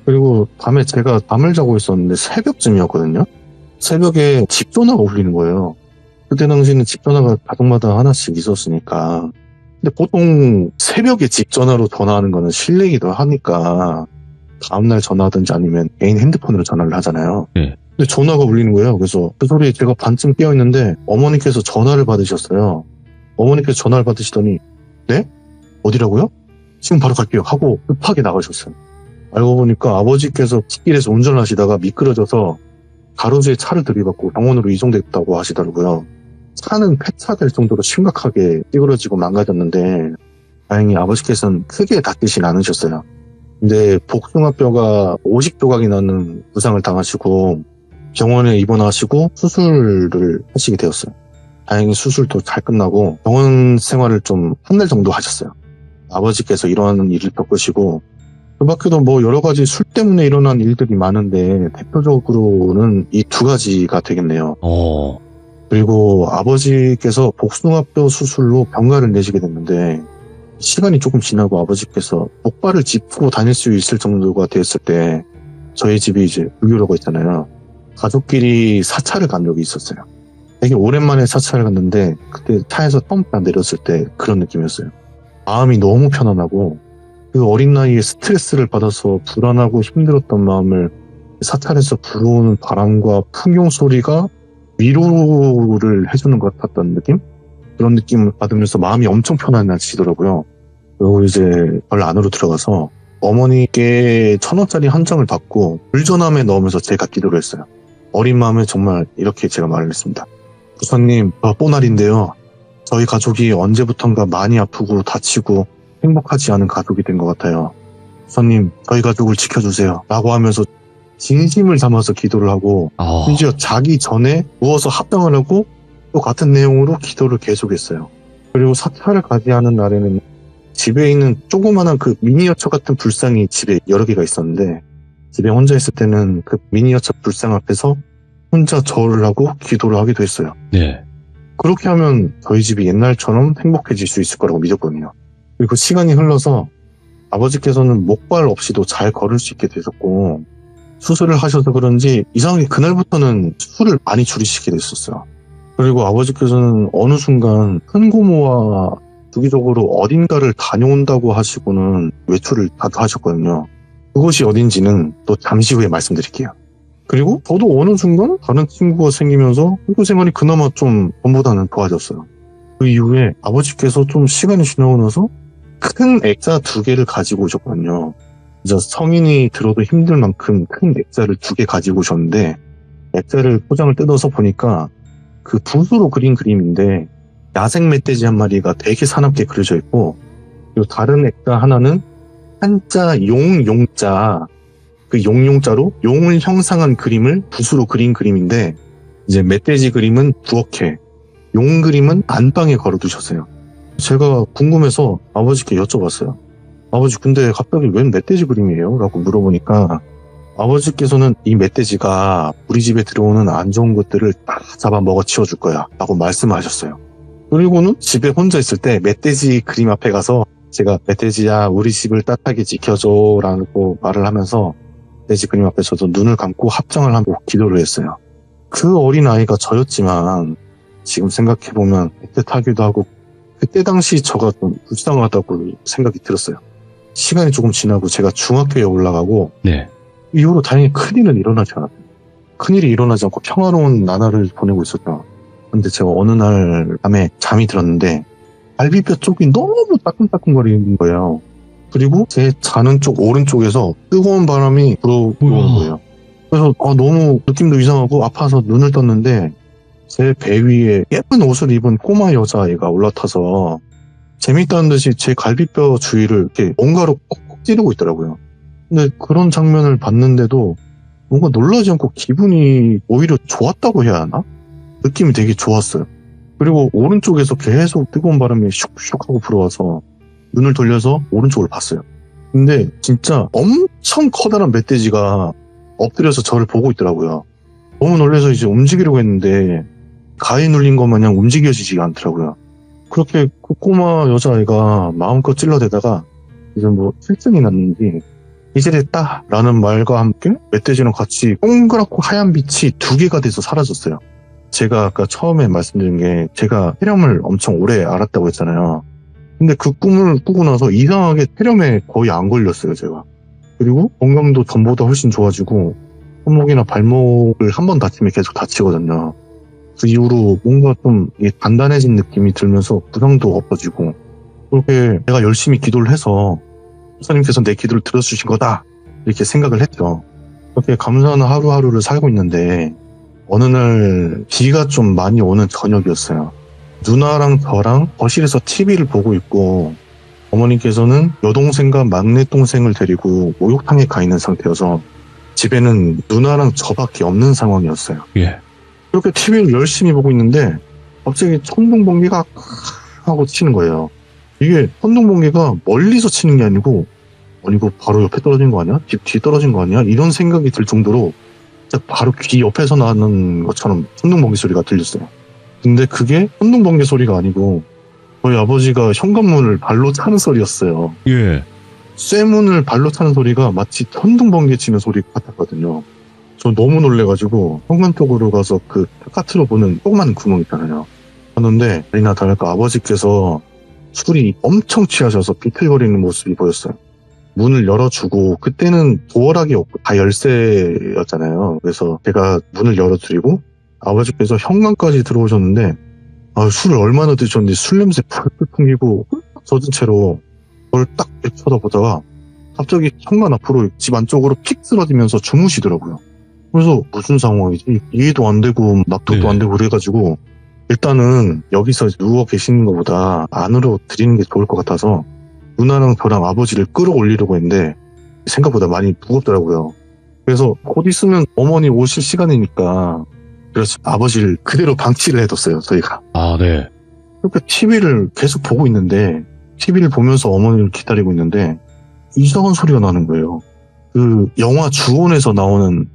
그리고 밤에 제가 잠을 자고 있었는데 새벽쯤이었거든요. 새벽에 집 전화가 울리는 거예요. 그때 당시에는 집 전화가 가족마다 하나씩 있었으니까. 근데 보통 새벽에 집 전화로 전화하는 거는 실례기도 하니까 다음날 전화하든지 아니면 개인 핸드폰으로 전화를 하잖아요. 네. 근데 전화가 울리는 거예요. 그래서 그 소리에 제가 반쯤 깨어있는데 어머니께서 전화를 받으셨어요. 어머니께서 전화를 받으시더니 네? 어디라고요? 지금 바로 갈게요 하고 급하게 나가셨어요. 알고 보니까 아버지께서 뒷길에서 운전을 하시다가 미끄러져서 가로수에 차를 들이받고 병원으로 이송됐다고 하시더라고요. 차는 폐차될 정도로 심각하게 찌그러지고 망가졌는데 다행히 아버지께서는 크게 다치진 않으셨어요. 근데 복숭아뼈가 50조각이 나는 부상을 당하시고 병원에 입원하시고 수술을 하시게 되었어요. 다행히 수술도 잘 끝나고 병원 생활을 좀 한 달 정도 하셨어요. 아버지께서 이러한 일을 겪으시고 그 밖에도 뭐 여러 가지 술 때문에 일어난 일들이 많은데 대표적으로는 이 두 가지가 되겠네요. 그리고 아버지께서 복숭아뼈 수술로 병가를 내시게 됐는데 시간이 조금 지나고 아버지께서 목발을 짚고 다닐 수 있을 정도가 됐을 때 저희 집이 이제 불교라고 했잖아요. 가족끼리 사찰을 간 적이 있었어요. 되게 오랜만에 사찰을 갔는데 그때 차에서 처음 내렸을 때 그런 느낌이었어요. 마음이 너무 편안하고 그 어린 나이에 스트레스를 받아서 불안하고 힘들었던 마음을 사찰에서 불어오는 바람과 풍경 소리가 위로를 해주는 것 같았던 느낌? 그런 느낌을 받으면서 마음이 엄청 편안해지더라고요. 그리고 이제 절 안으로 들어가서 어머니께 1,000원짜리 한 장을 받고 불전함에 넣으면서 제가 기도를 했어요. 어린 마음에 정말 이렇게 제가 말을 했습니다. 부처님, 뽀날인데요. 저희 가족이 언제부턴가 많이 아프고 다치고 행복하지 않은 가족이 된 것 같아요. 부처님, 저희 가족을 지켜주세요. 라고 하면서 진심을 담아서 기도를 하고 심지어 자기 전에 누워서 합당을 하고 또 같은 내용으로 기도를 계속했어요. 그리고 사찰을 가지 않은 날에는 집에 있는 조그마한 그 미니어처 같은 불상이 집에 여러 개가 있었는데 집에 혼자 있을 때는 그 미니어처 불상 앞에서 혼자 절을 하고 기도를 하기도 했어요. 네. 그렇게 하면 저희 집이 옛날처럼 행복해질 수 있을 거라고 믿었거든요. 그리고 시간이 흘러서 아버지께서는 목발 없이도 잘 걸을 수 있게 되셨고 수술을 하셔서 그런지 이상하게 그날부터는 술을 많이 줄이시게 됐었어요. 그리고 아버지께서는 어느 순간 큰 고모와 주기적으로 어딘가를 다녀온다고 하시고는 외출을 자주 하셨거든요. 그곳이 어딘지는 또 잠시 후에 말씀드릴게요. 그리고 저도 어느 순간 다른 친구가 생기면서 학교 생활이 그나마 좀 전보다는 좋아졌어요. 그 이후에 아버지께서 좀 시간이 지나고 나서 큰 액자 2개를 가지고 오셨거든요. 진짜 성인이 들어도 힘들 만큼 큰 액자를 2개 가지고 오셨는데 액자를 포장을 뜯어서 보니까 그 붓으로 그린 그림인데 야생 멧돼지 한 마리가 되게 사납게 그려져 있고 그리고 다른 액자 하나는 한자 용자 그 용자로 용을 형상한 그림을 붓으로 그린 그림인데 이제 멧돼지 그림은 부엌에 용 그림은 안방에 걸어두셨어요. 제가 궁금해서 아버지께 여쭤봤어요. 아버지 근데 갑자기 웬 멧돼지 그림이에요? 라고 물어보니까 아버지께서는 이 멧돼지가 우리 집에 들어오는 안 좋은 것들을 다 잡아 먹어 치워줄 거야 라고 말씀하셨어요. 그리고는 집에 혼자 있을 때 멧돼지 그림 앞에 가서 제가 멧돼지야 우리 집을 따뜻하게 지켜줘 라고 말을 하면서 멧돼지 그림 앞에 저도 눈을 감고 합장을 하고 기도를 했어요. 그 어린아이가 저였지만 지금 생각해보면 애틋하기도 하고 그때 당시 저가 좀 불쌍하다고 생각이 들었어요. 시간이 조금 지나고 제가 중학교에 올라가고 네. 이후로 다행히 큰일은 일어나지 않았어요. 큰일이 일어나지 않고 평화로운 나날을 보내고 있었죠. 근데 제가 어느 날 밤에 잠이 들었는데 갈비뼈 쪽이 너무 따끔따끔거리는 거예요. 그리고 제 자는 쪽 오른쪽에서 뜨거운 바람이 불어오는 거예요. 그래서 너무 느낌도 이상하고 아파서 눈을 떴는데 제 배 위에 예쁜 옷을 입은 꼬마 여자아이가 올라타서 재밌다는 듯이 제 갈비뼈 주위를 이렇게 뭔가로 콕콕 찌르고 있더라고요. 근데 그런 장면을 봤는데도 뭔가 놀라지 않고 기분이 오히려 좋았다고 해야 하나? 느낌이 되게 좋았어요. 그리고 오른쪽에서 계속 뜨거운 바람이 슉슉 하고 불어와서 눈을 돌려서 오른쪽을 봤어요. 근데 진짜 엄청 커다란 멧돼지가 엎드려서 저를 보고 있더라고요. 너무 놀라서 이제 움직이려고 했는데 가위 눌린 것 마냥 움직여지지가 않더라고요. 그렇게 그 꼬마 여자아이가 마음껏 찔러대다가 이제 뭐 실증이 났는지 이제 됐다 라는 말과 함께 멧돼지랑 같이 동그랗고 하얀 빛이 2개가 돼서 사라졌어요. 제가 아까 처음에 말씀드린 게 제가 폐렴을 엄청 오래 앓았다고 했잖아요. 근데 그 꿈을 꾸고 나서 이상하게 폐렴에 거의 안 걸렸어요, 제가. 그리고 건강도 전보다 훨씬 좋아지고 손목이나 발목을 한 번 다치면 계속 다치거든요. 그 이후로 뭔가 좀 단단해진 느낌이 들면서 부상도 없어지고 그렇게 내가 열심히 기도를 해서 목사님께서 내 기도를 들어주신 거다 이렇게 생각을 했죠. 그렇게 감사한 하루하루를 살고 있는데 어느 날 비가 좀 많이 오는 저녁이었어요. 누나랑 저랑 거실에서 TV를 보고 있고 어머니께서는 여동생과 막내 동생을 데리고 목욕탕에 가 있는 상태여서 집에는 누나랑 저밖에 없는 상황이었어요. 예. 그렇게 TV를 열심히 보고 있는데 갑자기 천둥번개가 하고 치는 거예요. 이게 천둥번개가 멀리서 치는 게 아니고 아니 이거 바로 옆에 떨어진 거 아니야? 집 뒤에 떨어진 거 아니야? 이런 생각이 들 정도로 진짜 바로 귀 옆에서 나는 것처럼 천둥번개 소리가 들렸어요. 근데 그게 천둥번개 소리가 아니고 저희 아버지가 현관문을 발로 차는 소리였어요. 예. 쇠문을 발로 차는 소리가 마치 천둥번개 치는 소리 같았거든요. 저 너무 놀래가지고 현관 쪽으로 가서 그 바깥으로 보는 조그만 구멍 있잖아요. 봤는데 아니나 다를까 아버지께서 술이 엄청 취하셔서 비틀거리는 모습이 보였어요. 문을 열어주고 그때는 도어락이 없고 다 열쇠였잖아요. 그래서 제가 문을 열어드리고 아버지께서 현관까지 들어오셨는데 술을 얼마나 드셨는지 술 냄새 풀풀 풍기고 젖은 채로 저를 딱 쳐다보다가 갑자기 현관 앞으로 집 안쪽으로 픽 쓰러지면서 주무시더라고요. 그래서 무슨 상황이지? 이해도 안 되고 납득도 네. 안 되고 그래가지고 일단은 여기서 누워 계시는 것보다 안으로 드리는 게 좋을 것 같아서 누나랑 저랑 아버지를 끌어올리려고 했는데 생각보다 많이 무겁더라고요. 그래서 곧 있으면 어머니 오실 시간이니까 그래서 아버지를 그대로 방치를 해뒀어요, 저희가. 아, 네. 그렇게 TV를 계속 보고 있는데 TV를 보면서 어머니를 기다리고 있는데 이상한 소리가 나는 거예요. 그 영화 주온에서 나오는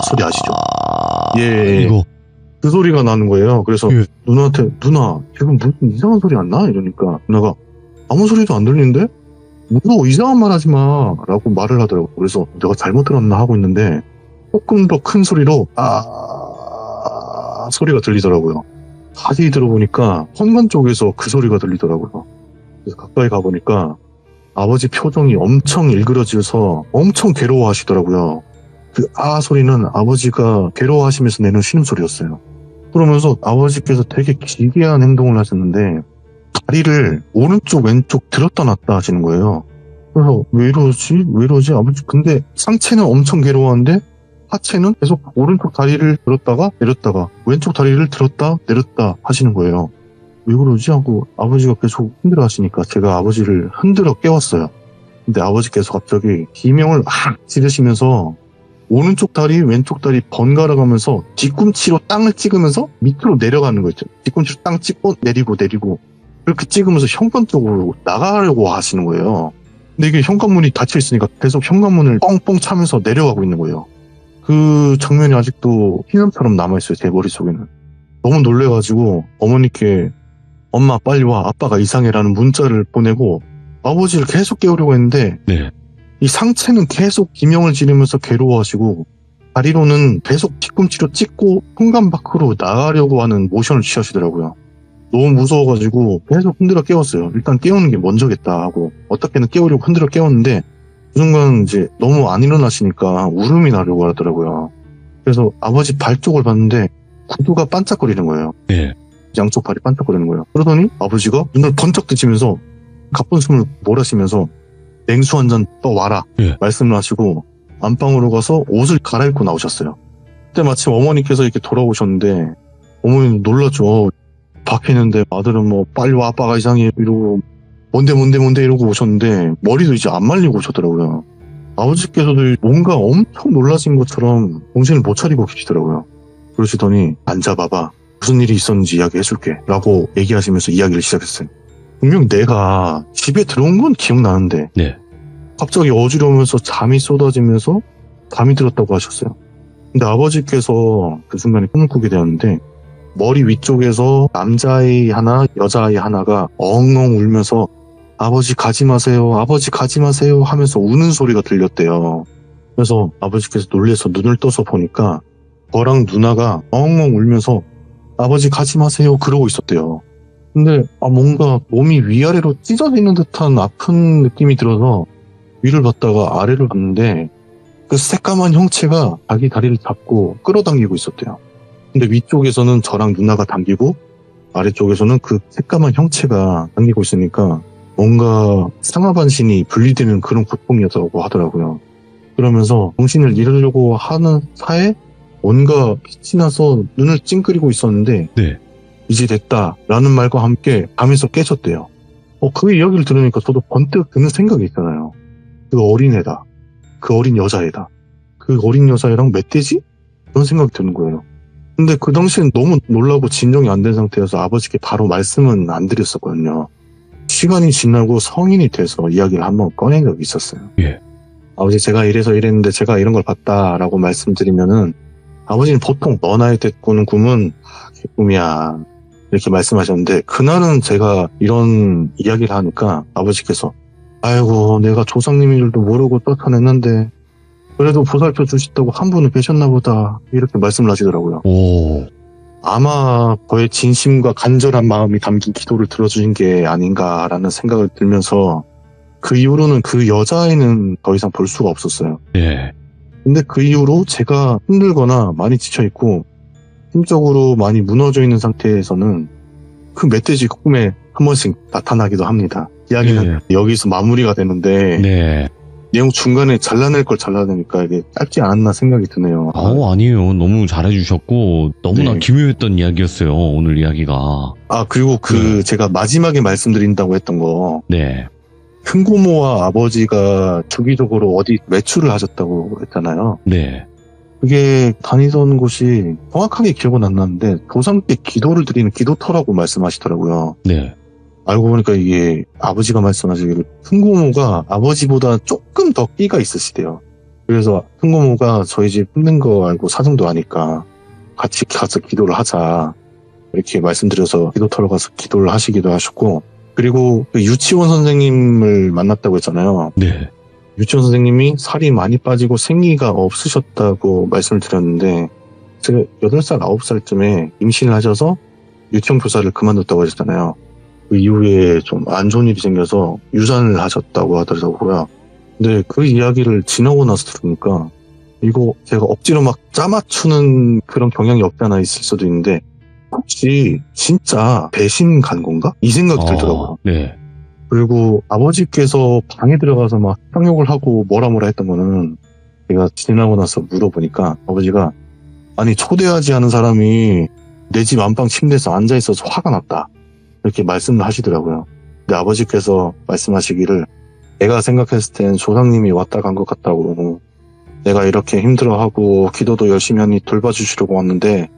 소리 아시죠? 예. 이거. 그 소리가 나는 거예요. 그래서 예. 누나한테 누나 지금 무슨 이상한 소리 안 나? 이러니까 누나가 아무 소리도 안 들리는데? 무서워 이상한 말 하지 마 라고 말을 하더라고요. 그래서 내가 잘못 들었나 하고 있는데 조금 더 큰 소리로 소리가 들리더라고요. 자세히 들어보니까 현관 쪽에서 그 소리가 들리더라고요. 그래서 가까이 가보니까 아버지 표정이 엄청 일그러져서 엄청 괴로워하시더라고요. 그 소리는 아버지가 괴로워하시면서 내는 신음소리였어요. 그러면서 아버지께서 되게 기괴한 행동을 하셨는데 다리를 오른쪽 왼쪽 들었다 놨다 하시는 거예요. 그래서 왜 이러지 아버지. 근데 상체는 엄청 괴로워하는데 하체는 계속 오른쪽 다리를 들었다가 내렸다가 왼쪽 다리를 들었다 내렸다 하시는 거예요. 왜 그러지 하고 아버지가 계속 흔들어 하시니까 제가 아버지를 흔들어 깨웠어요. 근데 아버지께서 갑자기 비명을 막 지르시면서 오른쪽 다리 왼쪽 다리 번갈아 가면서 뒤꿈치로 땅을 찍으면서 밑으로 내려가는 거 있죠. 뒤꿈치로 땅 찍고 내리고 그렇게 찍으면서 현관 쪽으로 나가려고 하시는 거예요. 근데 이게 현관문이 닫혀 있으니까 계속 현관문을 뻥뻥 차면서 내려가고 있는 거예요. 그 장면이 아직도 희망처럼 남아있어요, 제 머릿속에는. 너무 놀래가지고 어머니께 엄마 빨리 와, 아빠가 이상해라는 문자를 보내고 아버지를 계속 깨우려고 했는데 네. 이 상체는 계속 비명을 지르면서 괴로워하시고 다리로는 계속 뒤꿈치로 찍고 현관 밖으로 나가려고 하는 모션을 취하시더라고요. 너무 무서워가지고 계속 흔들어 깨웠어요. 일단 깨우는 게 먼저겠다 하고 어떻게든 깨우려고 흔들어 깨웠는데 그 순간 이제 너무 안 일어나시니까 울음이 나려고 하더라고요. 그래서 아버지 발 쪽을 봤는데 구두가 반짝거리는 거예요. 네. 양쪽 발이 반짝거리는 거예요. 그러더니 아버지가 눈을 번쩍 뜨시면서 가쁜 숨을 몰아쉬면서 냉수 한 잔 떠와라 예. 말씀을 하시고 안방으로 가서 옷을 갈아입고 나오셨어요. 그때 마침 어머니께서 이렇게 돌아오셨는데 어머니는 놀랐죠. 밖에 있는데 아들은 뭐 빨리 와 아빠가 이상해 이러고 뭔데 이러고 오셨는데 머리도 이제 안 말리고 오셨더라고요. 아버지께서도 뭔가 엄청 놀라신 것처럼 정신을 못 차리고 계시더라고요. 그러시더니 앉아봐봐 무슨 일이 있었는지 이야기해줄게 라고 얘기하시면서 이야기를 시작했어요. 분명 내가 집에 들어온 건 기억나는데 네. 갑자기 어지러우면서 잠이 쏟아지면서 잠이 들었다고 하셨어요. 근데 아버지께서 그 순간에 꿈을 꾸게 되었는데 머리 위쪽에서 남자아이 하나 여자아이 하나가 엉엉 울면서 아버지 가지 마세요 하면서 우는 소리가 들렸대요. 그래서 아버지께서 놀라서 눈을 떠서 보니까 저랑 누나가 엉엉 울면서 아버지 가지 마세요 그러고 있었대요. 근데 뭔가 몸이 위아래로 찢어지는 듯한 아픈 느낌이 들어서 위를 봤다가 아래를 봤는데 그 새까만 형체가 자기 다리를 잡고 끌어당기고 있었대요. 근데 위쪽에서는 저랑 누나가 당기고 아래쪽에서는 그 새까만 형체가 당기고 있으니까 뭔가 상하반신이 분리되는 그런 고통이었다고 하더라고요. 그러면서 정신을 잃으려고 하는 사이에 뭔가 빛이 나서 눈을 찡그리고 있었는데 네. 이제 됐다 라는 말과 함께 잠에서 깨셨대요. 그 이야기를 들으니까 저도 번뜩 드는 생각이 있잖아요. 그 어린 애다. 그 어린 여자애다. 그 어린 여자애랑 멧돼지? 그런 생각이 드는 거예요. 근데 그 당시엔 너무 놀라고 진정이 안 된 상태여서 아버지께 바로 말씀은 안 드렸었거든요. 시간이 지나고 성인이 돼서 이야기를 한번 꺼낸 적이 있었어요. 예. 아버지, 제가 이래서 이랬는데 제가 이런 걸 봤다라고 말씀드리면은 아버지는 보통 너 나이 때 꾸는 꿈은 꿈이야 이렇게 말씀하셨는데, 그날은 제가 이런 이야기를 하니까 아버지께서 아이고, 내가 조상님 일도 모르고 쫓아냈는데 그래도 보살펴 주시다고 한 분은 계셨나 보다 이렇게 말씀을 하시더라고요. 오. 아마 저의 진심과 간절한 마음이 담긴 기도를 들어주신 게 아닌가라는 생각을 들면서 그 이후로는 그 여자아이는 더 이상 볼 수가 없었어요. 예. 근데 그 이후로 제가 힘들거나 많이 지쳐있고 심적으로 많이 무너져 있는 상태에서는 그 멧돼지 꿈에 한 번씩 나타나기도 합니다. 이야기는 여기서 마무리가 되는데 네. 내용 중간에 잘라낼 걸 잘라내니까 이게 짧지 않았나 생각이 드네요. 아니에요. 너무 잘해주셨고, 너무나 네. 기묘했던 이야기였어요. 오늘 이야기가. 그리고 제가 마지막에 말씀드린다고 했던 거, 네. 큰 고모와 아버지가 주기적으로 어디 외출을 하셨다고 했잖아요. 네. 그게 다니던 곳이 정확하게 기억은 안 나는데 조상께 기도를 드리는 기도터라고 말씀하시더라고요. 네. 알고 보니까 이게 아버지가 말씀하시기를 큰 고모가 아버지보다 조금 더 끼가 있으시대요. 그래서 큰 고모가 저희 집 힘든 거 알고 사정도 아니까 같이 가서 기도를 하자 이렇게 말씀드려서 기도터로 가서 기도를 하시기도 하셨고, 그리고 그 유치원 선생님을 만났다고 했잖아요. 네. 유치원 선생님이 살이 많이 빠지고 생기가 없으셨다고 말씀을 드렸는데, 제가 8살, 9살쯤에 임신을 하셔서 유치원 교사를 그만뒀다고 하셨잖아요. 그 이후에 좀 안 좋은 일이 생겨서 유산을 하셨다고 하더라고요. 근데 그 이야기를 지나고 나서 들으니까 이거 제가 억지로 막 짜맞추는 그런 경향이 없지 않아 있을 수도 있는데, 혹시 진짜 배신 간 건가? 이 생각이 들더라고요. 네. 그리고 아버지께서 방에 들어가서 막 상욕을 하고 뭐라 했던 거는 제가 지나고 나서 물어보니까 아버지가 아니 초대하지 않은 사람이 내 집 안방 침대에서 앉아있어서 화가 났다 이렇게 말씀을 하시더라고요. 근데 아버지께서 말씀하시기를 내가 생각했을 땐 조상님이 왔다 간 것 같다고, 내가 이렇게 힘들어하고 기도도 열심히 하니 돌봐주시려고 왔는데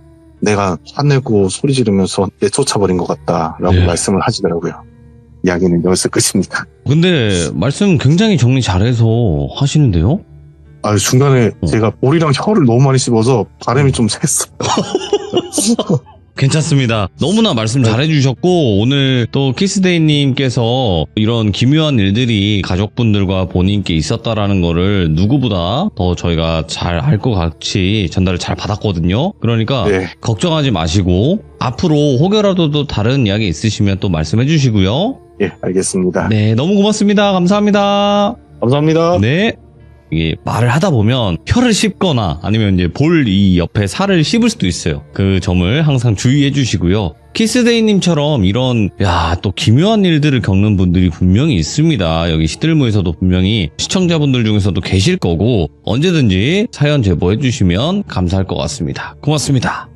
내가 화내고 소리 지르면서 내쫓아버린 것 같다라고 네. 말씀을 하시더라고요. 이야기는 여기서 끝입니다. 근데 말씀 굉장히 정리 잘해서 하시는데요? 중간에 제가 볼이랑 혀를 너무 많이 씹어서 발음이 좀 샜어요. 괜찮습니다. 너무나 말씀 잘해주셨고, 오늘 또 키스데이님께서 이런 기묘한 일들이 가족분들과 본인께 있었다라는 거를 누구보다 더 저희가 잘 알 것 같이 전달을 잘 받았거든요. 그러니까 네. 걱정하지 마시고 앞으로 혹여라도 또 다른 이야기 있으시면 또 말씀해 주시고요. 예, 알겠습니다. 네, 너무 고맙습니다. 감사합니다. 감사합니다. 네. 이게 말을 하다 보면 혀를 씹거나 아니면 이제 볼 이 옆에 살을 씹을 수도 있어요. 그 점을 항상 주의해 주시고요. 키스데이님처럼 이런 또 기묘한 일들을 겪는 분들이 분명히 있습니다. 여기 시들무에서도 분명히 시청자분들 중에서도 계실 거고, 언제든지 사연 제보해 주시면 감사할 것 같습니다. 고맙습니다.